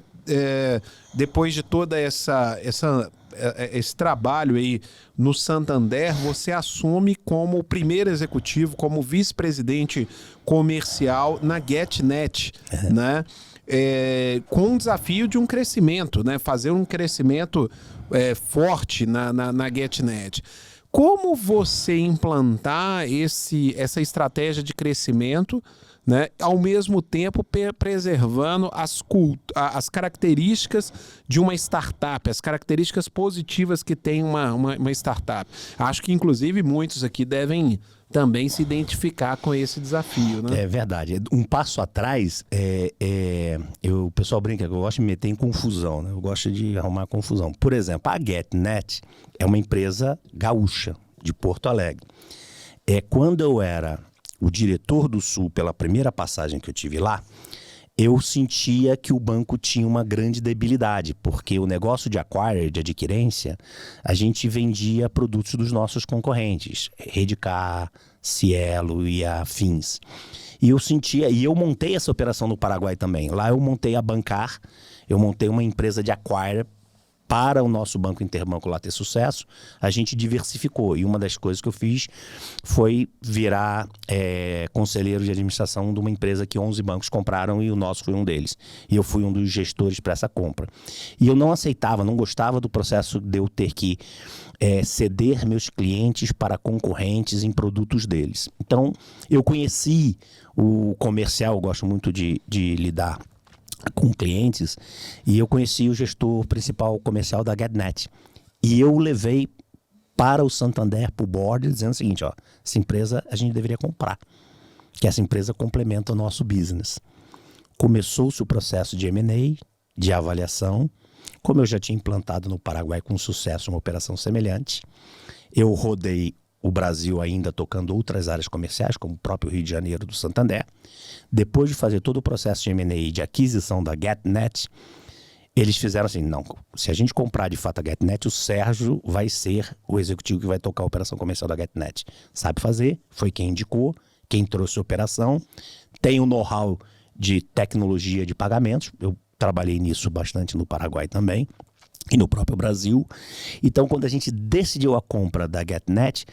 depois de toda esse trabalho aí no Santander, você assume como primeiro executivo, como vice-presidente comercial na GetNet, né? Com o desafio de um crescimento, né? Fazer um crescimento forte na GetNet. Como você implantar essa estratégia de crescimento, né, ao mesmo tempo preservando as características de uma startup, as características positivas que tem uma startup? Acho que, inclusive, muitos aqui devem também se identificar com esse desafio, né? É verdade. Um passo atrás, o pessoal brinca que eu gosto de me meter em confusão, né? Eu gosto de arrumar confusão. Por exemplo, a GetNet é uma empresa gaúcha, de Porto Alegre. Quando eu era o diretor do Sul, pela primeira passagem que eu tive lá, eu sentia que o banco tinha uma grande debilidade, porque o negócio de acquire, de adquirência, a gente vendia produtos dos nossos concorrentes, Redcar, Cielo e afins. E eu sentia, e eu montei essa operação no Paraguai também. Lá eu montei a Bancar, eu montei uma empresa de acquire para o nosso Banco Interbanco lá ter sucesso, a gente diversificou. E uma das coisas que eu fiz foi virar conselheiro de administração de uma empresa que 11 bancos compraram e o nosso foi um deles. E eu fui um dos gestores para essa compra. E eu não aceitava, não gostava do processo de eu ter que ceder meus clientes para concorrentes em produtos deles. Então, eu conheci o comercial, eu gosto muito de lidar com clientes, e eu conheci o gestor principal comercial da GetNet. E eu levei para o Santander, para o board, dizendo o seguinte, ó, essa empresa a gente deveria comprar, que essa empresa complementa o nosso business. Começou-se o processo de M&A, de avaliação. Como eu já tinha implantado no Paraguai com sucesso uma operação semelhante, eu rodei o Brasil ainda tocando outras áreas comerciais, como o próprio Rio de Janeiro do Santander. Depois de fazer todo o processo de M&A e de aquisição da GetNet, eles fizeram assim, não, se a gente comprar de fato a GetNet, o Sérgio vai ser o executivo que vai tocar a operação comercial da GetNet. Sabe fazer, foi quem indicou, quem trouxe a operação, tem o know-how de tecnologia de pagamentos, eu trabalhei nisso bastante no Paraguai também, e no próprio Brasil. Então, quando a gente decidiu a compra da GetNet,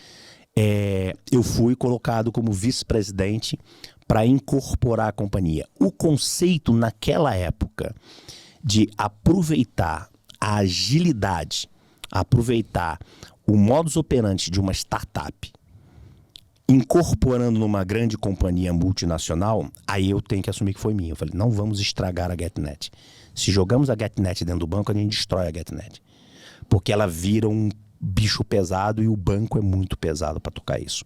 eu fui colocado como vice-presidente para incorporar a companhia. O conceito naquela época de aproveitar a agilidade, aproveitar o modus operandi de uma startup, incorporando numa grande companhia multinacional, aí eu tenho que assumir que foi minha. Eu falei, não vamos estragar a GetNet. Se jogamos a GetNet dentro do banco, a gente destrói a GetNet. Porque ela vira um bicho pesado e o banco é muito pesado para tocar isso.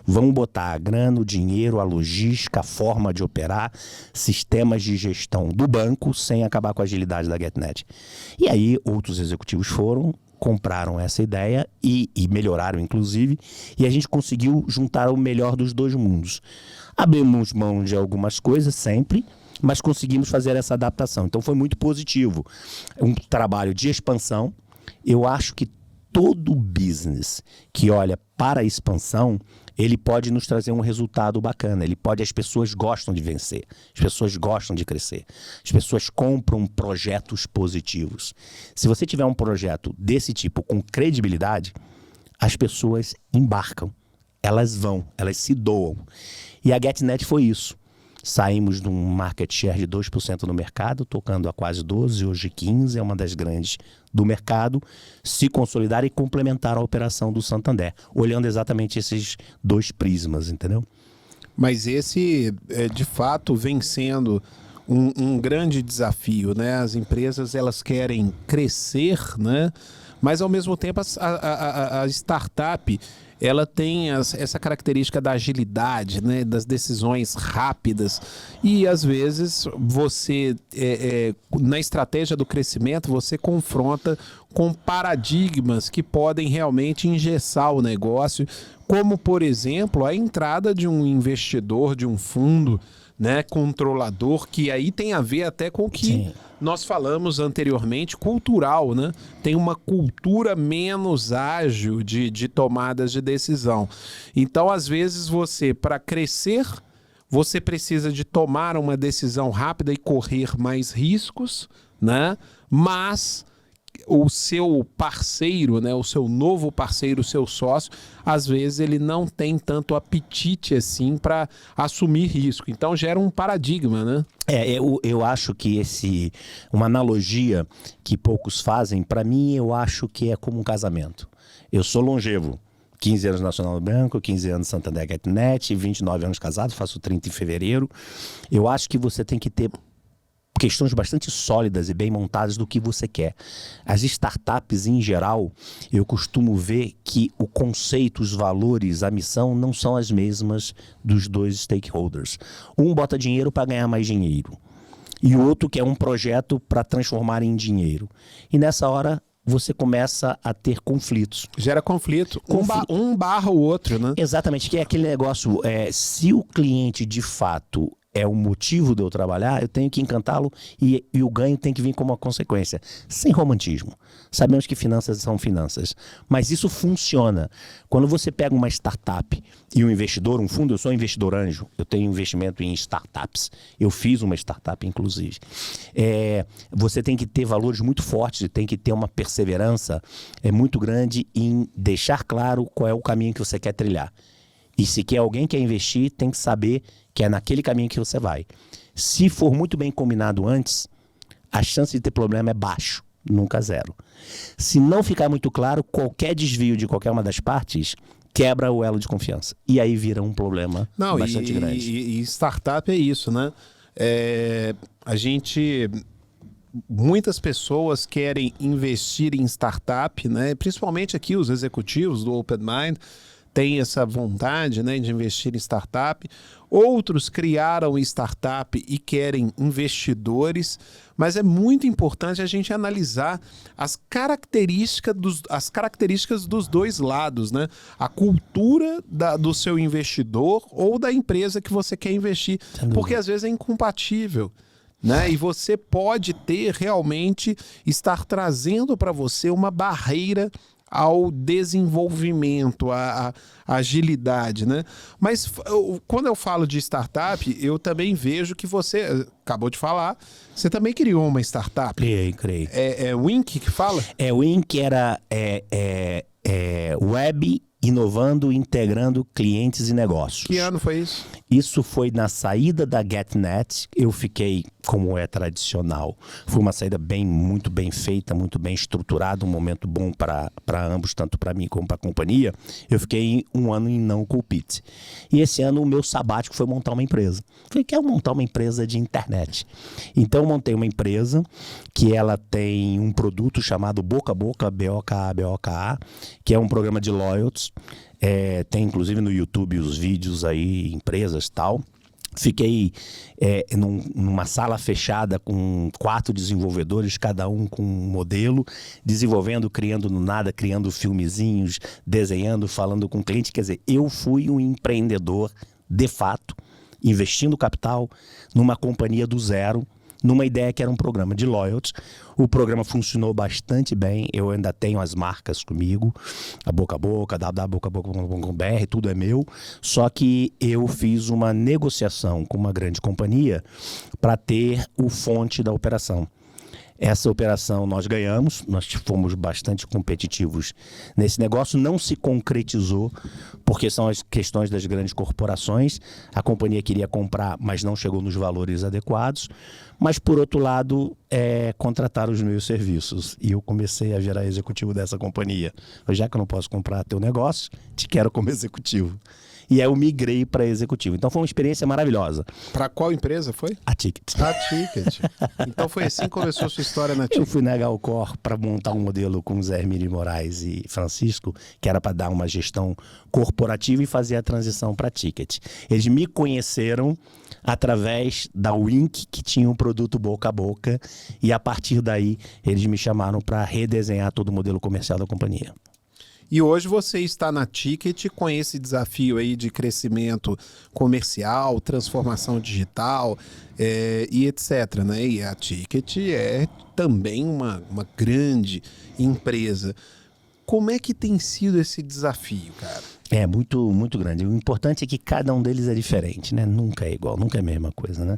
Vamos botar a grana, o dinheiro, a logística, a forma de operar, sistemas de gestão do banco sem acabar com a agilidade da GetNet. E aí outros executivos compraram essa ideia e melhoraram, inclusive, e a gente conseguiu juntar o melhor dos dois mundos. Abrimos mão de algumas coisas sempre, mas conseguimos fazer essa adaptação. Então foi muito positivo. Um trabalho de expansão. Eu acho que todo business que olha para a expansão, ele pode nos trazer um resultado bacana. As pessoas gostam de vencer, as pessoas gostam de crescer, as pessoas compram projetos positivos. Se você tiver um projeto desse tipo com credibilidade, as pessoas embarcam, elas se doam. E a GetNet foi isso. Saímos de um market share de 2% no mercado, tocando a quase 12%, hoje 15%, é uma das grandes do mercado, se consolidaram e complementaram a operação do Santander, olhando exatamente esses dois prismas, entendeu? Mas esse, de fato, vem sendo um grande desafio, né? As empresas, elas querem crescer, né? Mas, ao mesmo tempo, a startup, ela tem essa característica da agilidade, né? Das decisões rápidas. E, às vezes, você, na estratégia do crescimento, você confronta com paradigmas que podem realmente engessar o negócio, como, por exemplo, a entrada de um investidor, de um fundo, né, controlador, que aí tem a ver até com o que Sim. nós falamos anteriormente, cultural, né? Tem uma cultura menos ágil de tomadas de decisão. Então, às vezes, você, para crescer, você precisa de tomar uma decisão rápida e correr mais riscos, né? Mas o seu parceiro, né, o seu novo parceiro, o seu sócio, às vezes ele não tem tanto apetite assim para assumir risco. Então gera um paradigma, né? Eu acho que uma analogia que poucos fazem, para mim eu acho que é como um casamento. Eu sou longevo. 15 anos Nacional do Banco, 15 anos Santander GetNet, 29 anos casado, faço 30 em fevereiro. Eu acho que você tem que ter questões bastante sólidas e bem montadas do que você quer. As startups, em geral, eu costumo ver que o conceito, os valores, a missão não são as mesmas dos dois stakeholders. Um bota dinheiro para ganhar mais dinheiro e o outro quer um projeto para transformar em dinheiro. E nessa hora você começa a ter conflitos. Gera conflito. Um barra o outro, né? Exatamente, que é aquele negócio, se o cliente de fato é o motivo de eu trabalhar, eu tenho que encantá-lo e o ganho tem que vir como uma consequência. Sem romantismo. Sabemos que finanças são finanças, mas isso funciona. Quando você pega uma startup e um investidor, um fundo, eu sou investidor anjo, eu tenho investimento em startups. Eu fiz uma startup, inclusive. Você tem que ter valores muito fortes e tem que ter uma perseverança muito grande em deixar claro qual é o caminho que você quer trilhar. E se alguém quer investir, tem que saber que é naquele caminho que você vai. Se for muito bem combinado antes, a chance de ter problema é baixo, nunca zero. Se não ficar muito claro, qualquer desvio de qualquer uma das partes quebra o elo de confiança. E aí vira um problema bastante grande. E startup é isso, né? A gente muitas pessoas querem investir em startup, né? Principalmente aqui os executivos do Open Mind têm essa vontade, né, de investir em startup. Outros criaram startup e querem investidores, mas é muito importante a gente analisar as características dos dois lados, né? A cultura do seu investidor ou da empresa que você quer investir, porque às vezes é incompatível, né? E você pode realmente estar trazendo para você uma barreira ao desenvolvimento, à agilidade, né? Mas quando eu falo de startup, eu também vejo que você acabou de falar, você também criou uma startup. Criei. É Wink que fala? Wink era web inovando, integrando clientes e negócios. Que ano foi isso? Isso foi na saída da GetNet. Eu fiquei, como é tradicional, foi uma saída muito bem feita, muito bem estruturada, um momento bom para ambos, tanto para mim como para a companhia. Eu fiquei um ano em não compete. E esse ano o meu sabático foi montar uma empresa. Falei, quero montar uma empresa de internet. Então eu montei uma empresa que ela tem um produto chamado Boca a Boca, BOKA, que é um programa de loyalties. Tem inclusive no YouTube os vídeos aí, empresas e tal. Fiquei numa sala fechada com 4 desenvolvedores, cada um com um modelo, desenvolvendo, criando no nada, criando filmezinhos, desenhando, falando com o cliente. Quer dizer, eu fui um empreendedor de fato, investindo capital numa companhia do zero, numa ideia que era um programa de loyalties. O programa funcionou bastante bem, eu ainda tenho as marcas comigo, a Boca a Boca, www.bocaboca.com.br, tudo é meu, só que eu fiz uma negociação com uma grande companhia para ter o fonte da operação. Essa operação nós ganhamos, nós fomos bastante competitivos nesse negócio, não se concretizou porque são as questões das grandes corporações. A companhia queria comprar, mas não chegou nos valores adequados. Mas, por outro lado, contrataram os meus serviços e eu comecei a virar executivo dessa companhia. Já que eu não posso comprar teu negócio, te quero como executivo. E aí eu migrei para executivo. Então foi uma experiência maravilhosa. Para qual empresa foi? A Ticket. A Ticket. Então foi assim que começou a sua história na Ticket. Eu fui na Galcor para montar um modelo com Zé Hermínio Moraes e Francisco, que era para dar uma gestão corporativa e fazer a transição para a Ticket. Eles me conheceram através da Wink, que tinha um produto boca a boca, e a partir daí eles me chamaram para redesenhar todo o modelo comercial da companhia. E hoje você está na Ticket com esse desafio aí de crescimento comercial, transformação digital e etc, né? E a Ticket é também uma grande empresa. Como é que tem sido esse desafio, cara? É muito, muito grande. O importante é que cada um deles é diferente, né? Nunca é igual, nunca é a mesma coisa, né?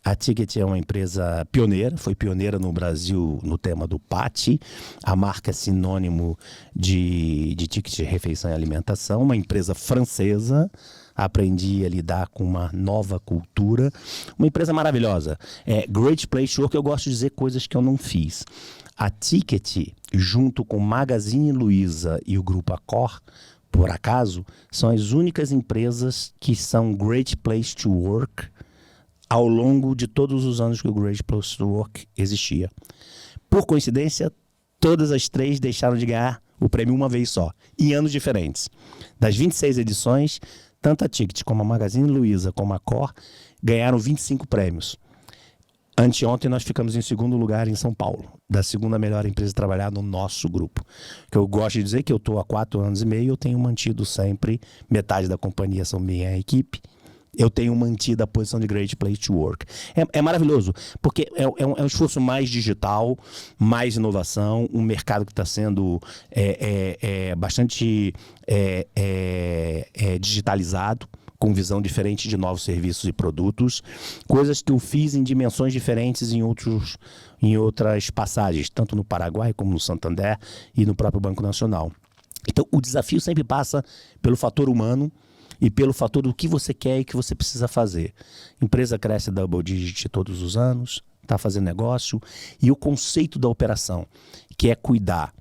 A Ticket é uma empresa pioneira, foi pioneira no Brasil no tema do PAT, a marca é sinônimo de ticket de refeição e alimentação, uma empresa francesa. Aprendi a lidar com uma nova cultura, uma empresa maravilhosa. Great Place to Work, eu gosto de dizer coisas que eu não fiz. A Ticket, junto com Magazine Luiza e o Grupo Accor, por acaso, são as únicas empresas que são Great Place to Work ao longo de todos os anos que o Great Place to Work existia. Por coincidência, todas as 3 deixaram de ganhar o prêmio uma vez só, em anos diferentes. Das 26 edições, tanto a Ticket como a Magazine Luiza como a Accor ganharam 25 prêmios. Anteontem nós ficamos em 2º lugar em São Paulo, da 2ª melhor empresa a trabalhar no nosso grupo. Que eu gosto de dizer que eu estou há 4 anos e meio, eu tenho mantido sempre, metade da companhia são minha equipe, eu tenho mantido a posição de Great Place to Work. É maravilhoso, porque é um esforço mais digital, mais inovação, um mercado que está sendo bastante digitalizado, com visão diferente de novos serviços e produtos, coisas que eu fiz em dimensões diferentes em outras passagens, tanto no Paraguai como no Santander e no próprio Banco Nacional. Então o desafio sempre passa pelo fator humano e pelo fator do que você quer e o que você precisa fazer. A empresa cresce double digit todos os anos, está fazendo negócio, e o conceito da operação, que é cuidar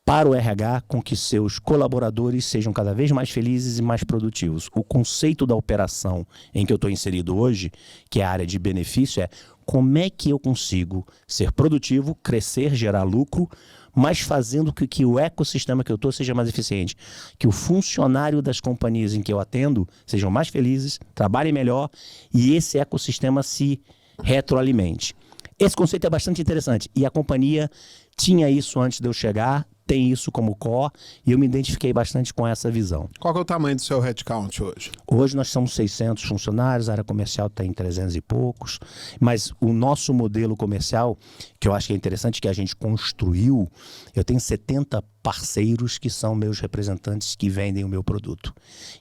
para o RH com que seus colaboradores sejam cada vez mais felizes e mais produtivos. O conceito da operação em que eu estou inserido hoje, que é a área de benefício, é como é que eu consigo ser produtivo, crescer, gerar lucro, mas fazendo com que o ecossistema que eu estou seja mais eficiente. Que o funcionário das companhias em que eu atendo sejam mais felizes, trabalhem melhor e esse ecossistema se retroalimente. Esse conceito é bastante interessante e a companhia tinha isso antes de eu chegar, tem isso como core e eu me identifiquei bastante com essa visão. Qual que é o tamanho do seu headcount hoje? Hoje nós somos 600 funcionários, a área comercial tem 300 e poucos, mas o nosso modelo comercial, que eu acho que é interessante, que a gente construiu, eu tenho 70 parceiros que são meus representantes que vendem o meu produto.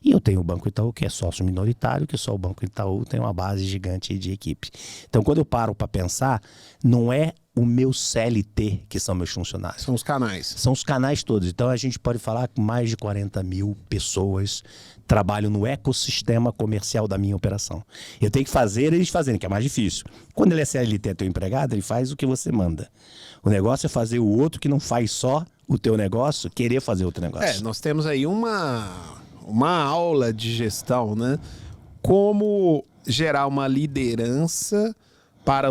E eu tenho o Banco Itaú, que é sócio minoritário, que só o Banco Itaú tem uma base gigante de equipe. Então, quando eu paro para pensar, não é o meu CLT que são meus funcionários. São os canais. São os canais todos. Então, a gente pode falar que mais de 40 mil pessoas trabalham no ecossistema comercial da minha operação. Eu tenho que fazer eles fazerem, que é mais difícil. Quando ele é CLT, teu empregado, ele faz o que você manda. O negócio é fazer o outro que não faz só o teu negócio, querer fazer outro negócio. Nós temos aí uma aula de gestão, né? Como gerar uma liderança para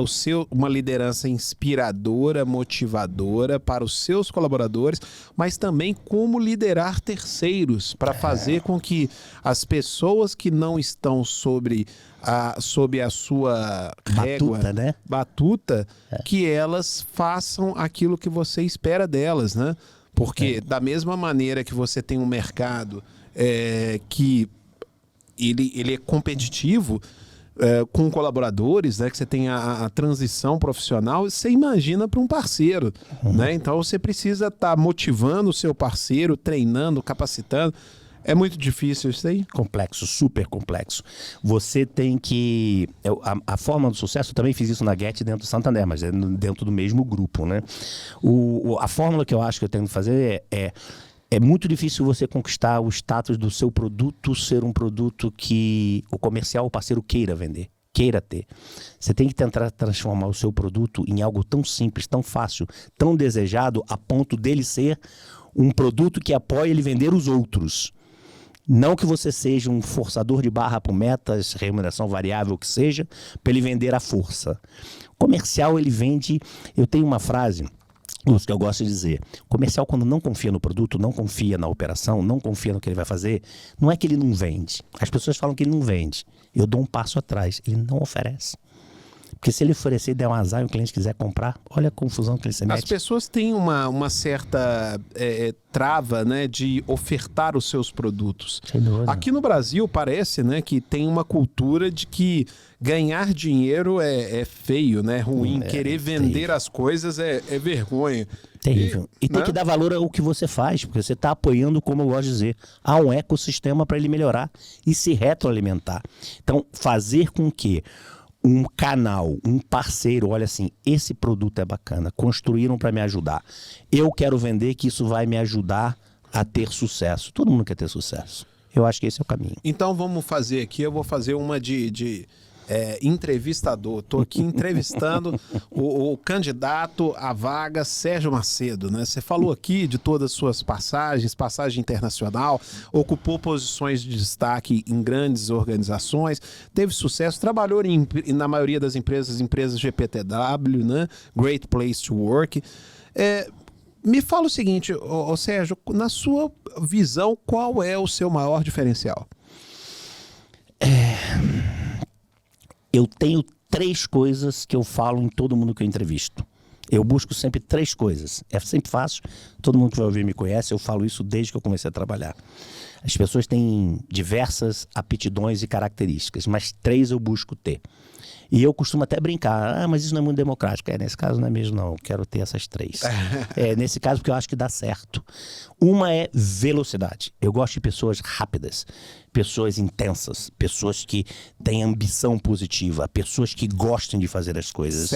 uma liderança inspiradora, motivadora para os seus colaboradores, mas também como liderar terceiros para fazer com que as pessoas que não estão sob a sua régua, batuta, que elas façam aquilo que você espera delas, né? Porque da mesma maneira que você tem um mercado que ele é competitivo, com colaboradores, né, que você tem a transição profissional, você imagina para um parceiro, né? Então você precisa estar motivando o seu parceiro, treinando, capacitando. É muito difícil isso aí? Complexo, super complexo. Você tem que... A forma do sucesso, eu também fiz isso na Get dentro do Santander, mas é dentro do mesmo grupo, né? A fórmula que eu acho que eu tenho que fazer é muito difícil você conquistar o status do seu produto ser um produto que o comercial, o parceiro queira vender, queira ter. Você tem que tentar transformar o seu produto em algo tão simples, tão fácil, tão desejado, a ponto dele ser um produto que apoia ele vender os outros. Não que você seja um forçador de barra por metas, remuneração variável, o que seja, para ele vender à força. O comercial, ele vende... Eu tenho uma frase... Lúcio, que eu gosto de dizer, comercial quando não confia no produto, não confia na operação, não confia no que ele vai fazer, não é que ele não vende. As pessoas falam que ele não vende. Eu dou um passo atrás, ele não oferece. Porque se ele oferecer e der um azar e o cliente quiser comprar, olha a confusão que ele se mete. As pessoas têm uma certa trava, né, de ofertar os seus produtos. Sem dúvida. Aqui no Brasil parece, né, que tem uma cultura de que ganhar dinheiro é feio, né, ruim. Querer vender as coisas é vergonha. Terrível. E tem que dar valor ao que você faz, porque você está apoiando, como eu gosto de dizer, há um ecossistema para ele melhorar e se retroalimentar. Então, fazer com que um canal, um parceiro, olha assim, esse produto é bacana, construíram para me ajudar. Eu quero vender que isso vai me ajudar a ter sucesso. Todo mundo quer ter sucesso. Eu acho que esse é o caminho. Então vamos fazer aqui, eu vou fazer uma de entrevistador. Estou aqui entrevistando o candidato à vaga Sérgio Macedo, né? Você falou aqui de todas as suas passagens, passagem internacional, ocupou posições de destaque em grandes organizações, teve sucesso, trabalhou na maioria das empresas GPTW, né? Great Place to Work. Me fala o seguinte, Sérgio, na sua visão, qual é o seu maior diferencial? Eu tenho 3 coisas que eu falo em todo mundo que eu entrevisto. Eu busco sempre 3 coisas. É sempre fácil. Todo mundo que vai ouvir me conhece. Eu falo isso desde que eu comecei a trabalhar. As pessoas têm diversas aptidões e características, mas 3 eu busco ter. E eu costumo até brincar, mas isso não é muito democrático. Nesse caso não é mesmo, não. Eu quero ter essas 3. Nesse caso, porque eu acho que dá certo. Uma é velocidade. Eu gosto de pessoas rápidas, pessoas intensas, pessoas que têm ambição positiva, pessoas que gostem de fazer as coisas.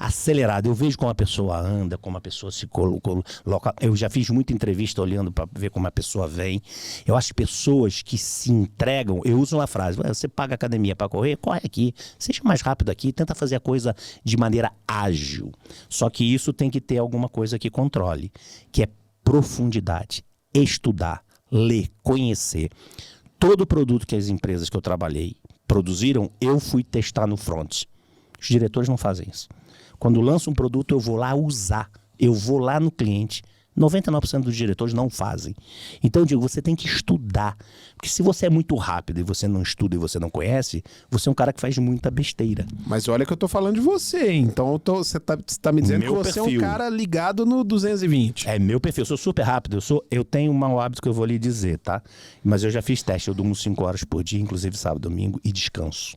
Acelerado. Eu vejo como a pessoa anda, como a pessoa se coloca. Eu já fiz muita entrevista olhando para ver como a pessoa vem. Eu acho que pessoas que se entregam, eu uso uma frase, você paga academia para correr, corre aqui, seja mais rápido aqui, tenta fazer a coisa de maneira ágil. Só que isso tem que ter alguma coisa que controle, que é profundidade, estudar, ler, conhecer. Todo produto que as empresas que eu trabalhei produziram, eu fui testar no front. Os diretores não fazem isso. Quando lança um produto, eu vou lá usar. Eu vou lá no cliente. 99% dos diretores não fazem. Então eu digo, você tem que estudar. Porque se você é muito rápido e você não estuda e você não conhece, você é um cara que faz muita besteira. Mas olha que eu tô falando de você, hein? Então você tá me dizendo Meu que você perfil. é um cara ligado no 220. É meu perfil, eu sou super rápido. Eu tenho um mau hábito que eu vou lhe dizer, tá? Mas eu já fiz teste, eu durmo 5 horas por dia, inclusive sábado, domingo, e descanso.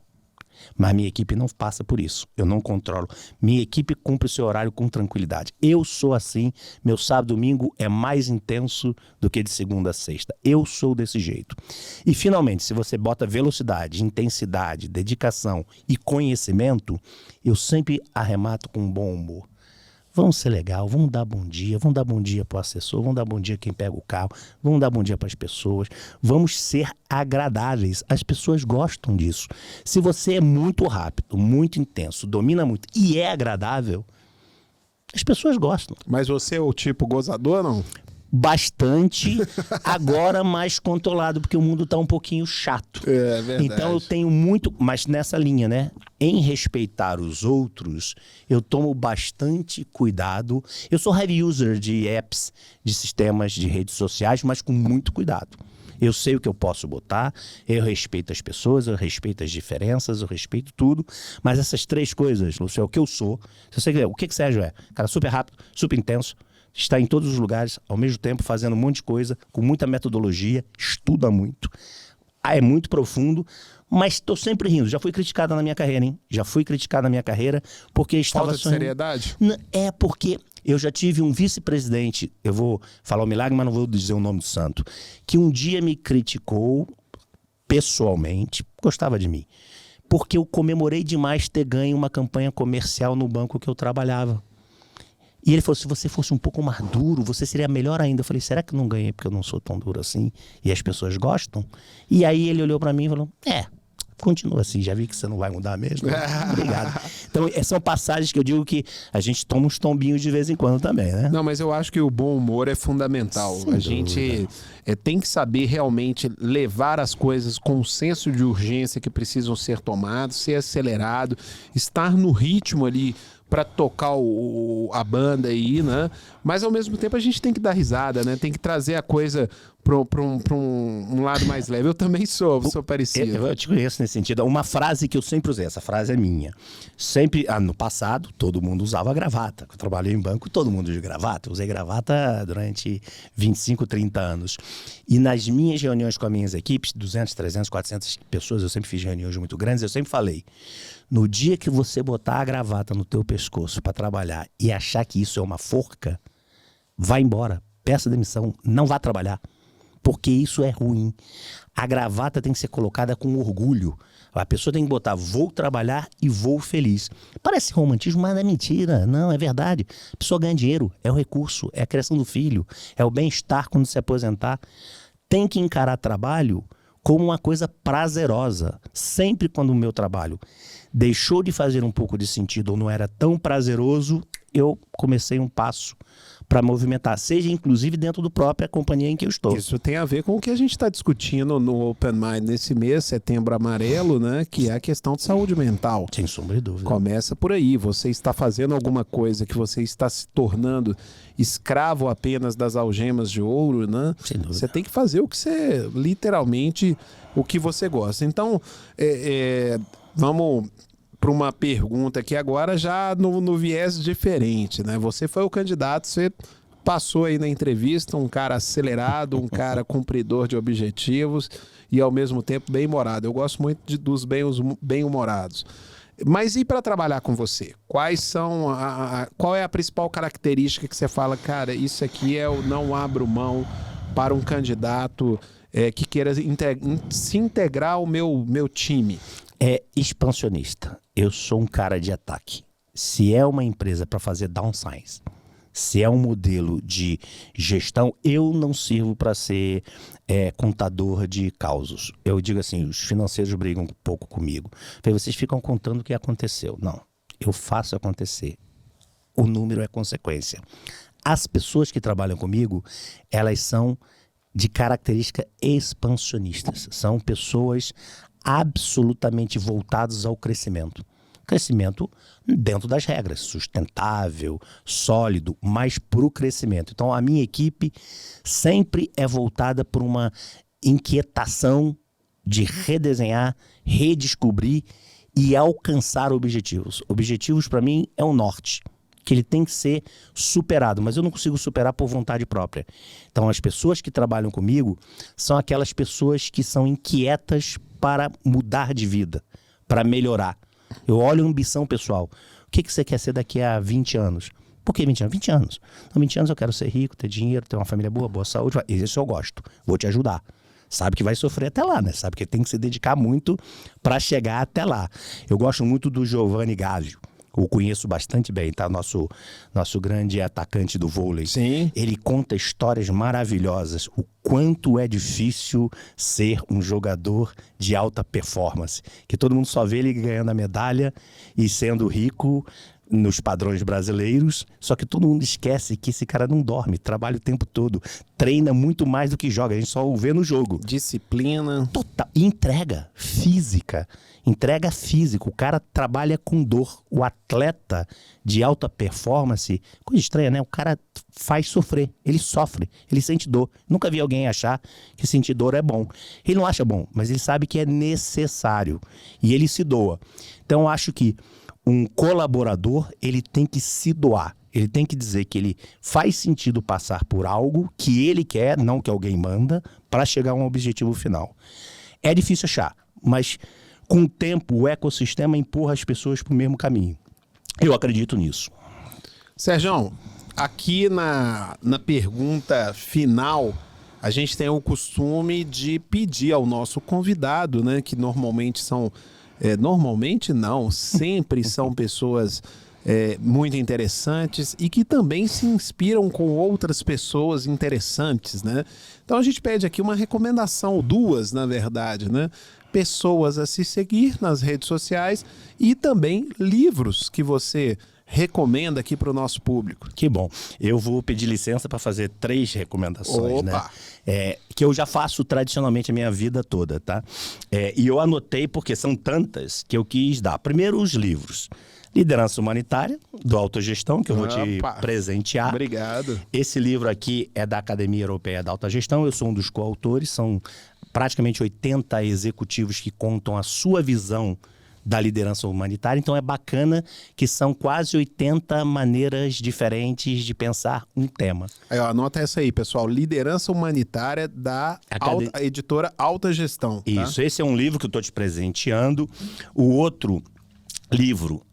Mas minha equipe não passa por isso. Eu não controlo. Minha equipe cumpre o seu horário com tranquilidade. Eu sou assim. Meu sábado e domingo é mais intenso do que de segunda a sexta. Eu sou desse jeito. E finalmente, se você bota velocidade, intensidade, dedicação e conhecimento, eu sempre arremato com um bom humor. Vamos ser legal, vamos dar bom dia para o assessor, vamos dar bom dia a quem pega o carro, vamos dar bom dia para as pessoas, vamos ser agradáveis. As pessoas gostam disso. Se você é muito rápido, muito intenso, domina muito e é agradável, as pessoas gostam. Mas você é o tipo gozador, não? Bastante, agora mais controlado, porque o mundo está um pouquinho chato. É verdade. Então eu tenho muito, mas nessa linha, né? Em respeitar os outros, eu tomo bastante cuidado. Eu sou heavy user de apps, de sistemas de redes sociais, mas com muito cuidado. Eu sei o que eu posso botar, eu respeito as pessoas, eu respeito as diferenças, eu respeito tudo. Mas essas 3 coisas, Lúcio, é o que eu sou. Se você quer, o que Sérgio é? Cara super rápido, super intenso, está em todos os lugares, ao mesmo tempo, fazendo um monte de coisa, com muita metodologia, estuda muito, é muito profundo, mas estou sempre rindo. Já fui criticado na minha carreira, hein? Já fui criticado na minha carreira porque estava... Falta de seriedade? É porque eu já tive um vice-presidente, eu vou falar o milagre, mas não vou dizer o nome do santo, que um dia me criticou pessoalmente, gostava de mim, porque eu comemorei demais ter ganho uma campanha comercial no banco que eu trabalhava. E ele falou, se você fosse um pouco mais duro, você seria melhor ainda. Eu falei, será que eu não ganhei porque eu não sou tão duro assim? E as pessoas gostam? E aí ele olhou pra mim e falou, continua assim, já vi que você não vai mudar mesmo. Obrigado. Então, são passagens que eu digo que a gente toma uns tombinhos de vez em quando também, né? Não, mas eu acho que o bom humor é fundamental. Sem a gente tem que saber realmente levar as coisas com o senso de urgência que precisam ser tomados, ser acelerado, estar no ritmo ali para tocar a banda aí, né? Mas ao mesmo tempo a gente tem que dar risada, né? Tem que trazer a coisa para um lado mais leve. Eu também sou parecido. Eu te conheço nesse sentido. Uma frase que eu sempre usei, essa frase é minha. Sempre, no passado, todo mundo usava gravata. Eu trabalhei em banco, todo mundo de gravata. Eu usei gravata durante 25, 30 anos. E nas minhas reuniões com as minhas equipes, 200, 300, 400 pessoas, eu sempre fiz reuniões muito grandes, eu sempre falei, no dia que você botar a gravata no teu pescoço para trabalhar e achar que isso é uma forca, vá embora, peça demissão, não vá trabalhar. Porque isso é ruim. A gravata tem que ser colocada com orgulho. A pessoa tem que botar vou trabalhar e vou feliz. Parece romantismo, mas é mentira. Não, é verdade. A pessoa ganha dinheiro, é o recurso, é a criação do filho, é o bem-estar quando se aposentar. Tem que encarar trabalho como uma coisa prazerosa. Sempre quando o meu trabalho deixou de fazer um pouco de sentido ou não era tão prazeroso, eu comecei um passo para movimentar, seja inclusive dentro da própria companhia em que eu estou. Isso tem a ver com o que a gente está discutindo no Open Mind nesse mês, Setembro Amarelo, né? Que é a questão de saúde mental. Sem sombra de dúvida. Começa por aí. Você está fazendo alguma coisa que você está se tornando escravo apenas das algemas de ouro, né? Sem dúvida. Você tem que fazer o que você, literalmente, o que você gosta. Então, vamos para uma pergunta aqui agora já no viés diferente, né? Você foi o candidato, você passou aí na entrevista, um cara acelerado, um cara cumpridor de objetivos e ao mesmo tempo bem-humorado. Eu gosto muito dos bem-humorados. Mas e para trabalhar com você? Quais são qual é a principal característica que você fala, cara, isso aqui eu não abro mão para um candidato que queira se integrar ao meu time? É expansionista. Eu sou um cara de ataque. Se é uma empresa para fazer downsize, se é um modelo de gestão, eu não sirvo para ser contador de causos. Eu digo assim, os financeiros brigam um pouco comigo. Vocês ficam contando o que aconteceu. Não, eu faço acontecer. O número é consequência. As pessoas que trabalham comigo, elas são de características expansionistas. São pessoas absolutamente voltadas ao crescimento. Crescimento dentro das regras, sustentável, sólido, mas para o crescimento. Então, a minha equipe sempre é voltada por uma inquietação de redesenhar, redescobrir e alcançar objetivos. Objetivos, para mim, é o norte, que ele tem que ser superado, mas eu não consigo superar por vontade própria. Então, as pessoas que trabalham comigo são aquelas pessoas que são inquietas para mudar de vida, para melhorar. Eu olho a ambição pessoal. O que você quer ser daqui a 20 anos? Por que 20 anos? 20 anos. Não, 20 anos eu quero ser rico, ter dinheiro, ter uma família boa, boa saúde. Isso eu gosto. Vou te ajudar. Sabe que vai sofrer até lá, né? Sabe que tem que se dedicar muito para chegar até lá. Eu gosto muito do Giovanni Gávio. O conheço bastante bem, tá? Nosso grande atacante do vôlei. Sim. Ele conta histórias maravilhosas. O quanto é difícil ser um jogador de alta performance. Que todo mundo só vê ele ganhando a medalha e sendo rico nos padrões brasileiros, só que todo mundo esquece que esse cara não dorme, trabalha o tempo todo, treina muito mais do que joga, a gente só o vê no jogo. Disciplina. Total. E entrega física, o cara trabalha com dor. O atleta de alta performance, coisa estranha, né? O cara faz sofrer, ele sofre, ele sente dor. Nunca vi alguém achar que sentir dor é bom. Ele não acha bom, mas ele sabe que é necessário e ele se doa. Então eu acho que um colaborador, ele tem que se doar. Ele tem que dizer que ele faz sentido passar por algo que ele quer, não que alguém manda, para chegar a um objetivo final. É difícil achar, mas com o tempo o ecossistema empurra as pessoas para o mesmo caminho. Eu acredito nisso. Serjão, aqui na pergunta final, a gente tem o costume de pedir ao nosso convidado, né, que normalmente são... normalmente não, sempre são pessoas muito interessantes e que também se inspiram com outras pessoas interessantes, né? Então a gente pede aqui uma recomendação, duas na verdade, né? Pessoas a se seguir nas redes sociais e também livros que você recomenda aqui para o nosso público. Que bom. Eu vou pedir licença para fazer 3 recomendações, Opa. né? Que eu já faço tradicionalmente a minha vida toda, tá? E eu anotei porque são tantas que eu quis dar. Primeiro, os livros. Liderança Humanitária, do Autogestão, que eu vou te presentear. Obrigado. Esse livro aqui é da Academia Europeia da Autogestão. Eu sou um dos coautores. São praticamente 80 executivos que contam a sua visão da liderança humanitária, então é bacana que são quase 80 maneiras diferentes de pensar um tema. Aí, ó, anota essa aí, pessoal, Liderança Humanitária da editora Alta Gestão. Tá? Isso, esse é um livro que eu estou te presenteando. O outro livro,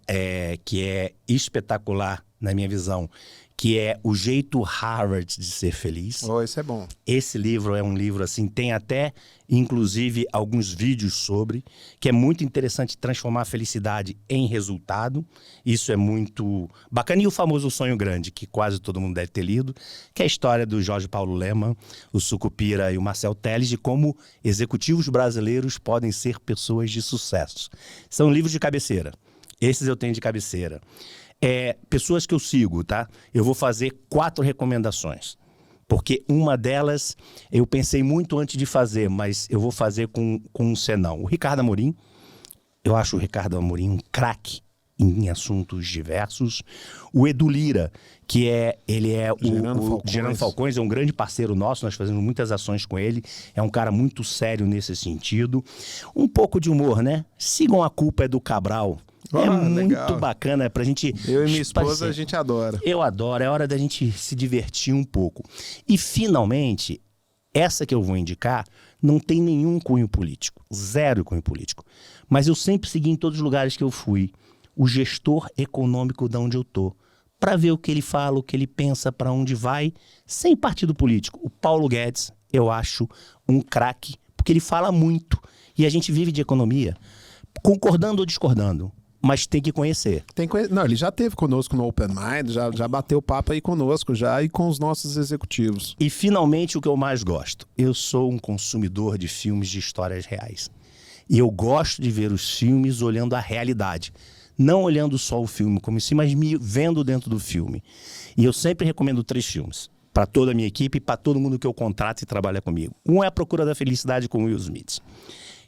que é espetacular na minha visão, que é O Jeito Harvard de Ser Feliz. Oh, esse é bom. Esse livro é um livro, assim, tem até, inclusive, alguns vídeos sobre, que é muito interessante transformar a felicidade em resultado. Isso é muito bacana. E o famoso Sonho Grande, que quase todo mundo deve ter lido, que é a história do Jorge Paulo Lemann, o Sucupira e o Marcel Telles, de como executivos brasileiros podem ser pessoas de sucesso. São livros de cabeceira. Esses eu tenho de cabeceira. Pessoas que eu sigo, tá? Eu vou fazer 4 recomendações. Porque uma delas eu pensei muito antes de fazer, mas eu vou fazer com um senão. O Ricardo Amorim, eu acho o Ricardo Amorim um craque em assuntos diversos. O Edu Lira, que ele é o Gerando Falcões, é um grande parceiro nosso, nós fazemos muitas ações com ele, é um cara muito sério nesse sentido. Um pouco de humor, né? Sigam A Culpa é do Cabral. Muito legal. Bacana pra gente... Eu e minha esposa, a gente adora. Eu adoro, é hora da gente se divertir um pouco. E, finalmente, essa que eu vou indicar não tem nenhum cunho político, 0 cunho político. Mas eu sempre segui em todos os lugares que eu fui o gestor econômico de onde eu tô, para ver o que ele fala, o que ele pensa, para onde vai, sem partido político. O Paulo Guedes, eu acho um craque, porque ele fala muito. E a gente vive de economia, concordando ou discordando. Mas tem que conhecer. Não, ele já esteve conosco no Open Mind, já bateu papo aí conosco já e com os nossos executivos. E finalmente o que eu mais gosto. Eu sou um consumidor de filmes de histórias reais. E eu gosto de ver os filmes olhando a realidade. Não olhando só o filme como assim, mas me vendo dentro do filme. E eu sempre recomendo 3 filmes. Para toda a minha equipe e para todo mundo que eu contrato e trabalha comigo. Um é A Procura da Felicidade com Will Smith.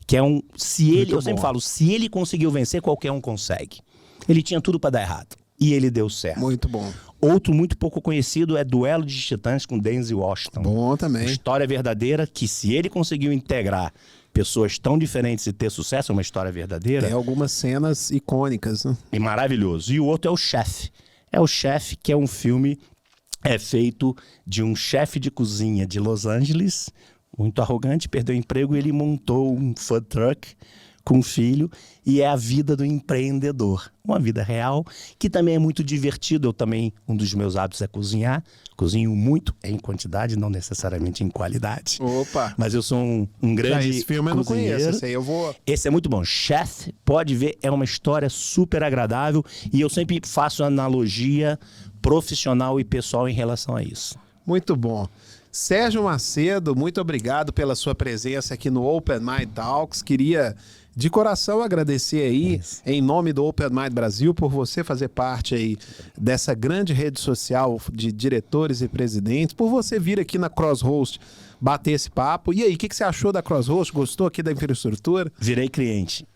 Que é eu sempre falo, se ele conseguiu vencer, qualquer um consegue. Ele tinha tudo para dar errado. E ele deu certo. Muito bom. Outro muito pouco conhecido é Duelo de Titãs com Denzel Washington. Bom também. Uma história verdadeira que, se ele conseguiu integrar pessoas tão diferentes e ter sucesso, é uma história verdadeira. Tem algumas cenas icônicas, né? E maravilhoso. E o outro é o Chefe. É o Chefe, que é um filme feito de um chefe de cozinha de Los Angeles, muito arrogante, perdeu o emprego e ele montou um food truck com um filho, e é a vida do empreendedor. Uma vida real, que também é muito divertido. Eu também, um dos meus hábitos é cozinhar. Cozinho muito, em quantidade, não necessariamente em qualidade. Opa! Mas eu sou um grande Esse filme eu não conheço, esse aí eu vou... Esse é muito bom. Chef, pode ver, é uma história super agradável, e eu sempre faço analogia profissional e pessoal em relação a isso. Muito bom. Sérgio Macedo, muito obrigado pela sua presença aqui no Open Mind Talks. Queria de coração agradecer aí, em nome do Open Mind Brasil, por você fazer parte aí dessa grande rede social de diretores e presidentes, por você vir aqui na Crosshost bater esse papo. E aí, o que você achou da Crosshost? Gostou aqui da infraestrutura? Virei cliente,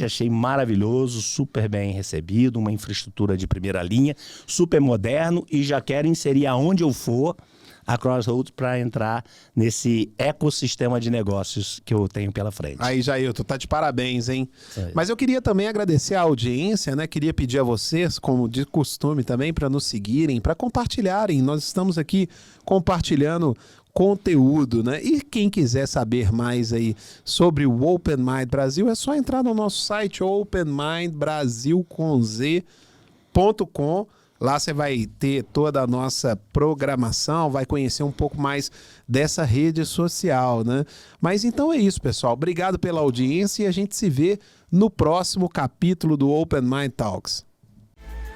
achei maravilhoso, super bem recebido, uma infraestrutura de primeira linha, super moderno, e já quero inserir aonde eu for a Crossroads para entrar nesse ecossistema de negócios que eu tenho pela frente. Aí, Jailton, tá de parabéns, hein? Aí. Mas eu queria também agradecer a audiência, né? Queria pedir a vocês, como de costume também, para nos seguirem, para compartilharem. Nós estamos aqui compartilhando conteúdo, né? E quem quiser saber mais aí sobre o Open Mind Brasil, é só entrar no nosso site openmindbrasil.com. Lá você vai ter toda a nossa programação, vai conhecer um pouco mais dessa rede social, né? Mas então é isso, pessoal. Obrigado pela audiência e a gente se vê no próximo capítulo do Open Mind Talks.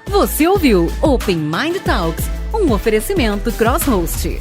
Você ouviu Open Mind Talks, um oferecimento Crosshost.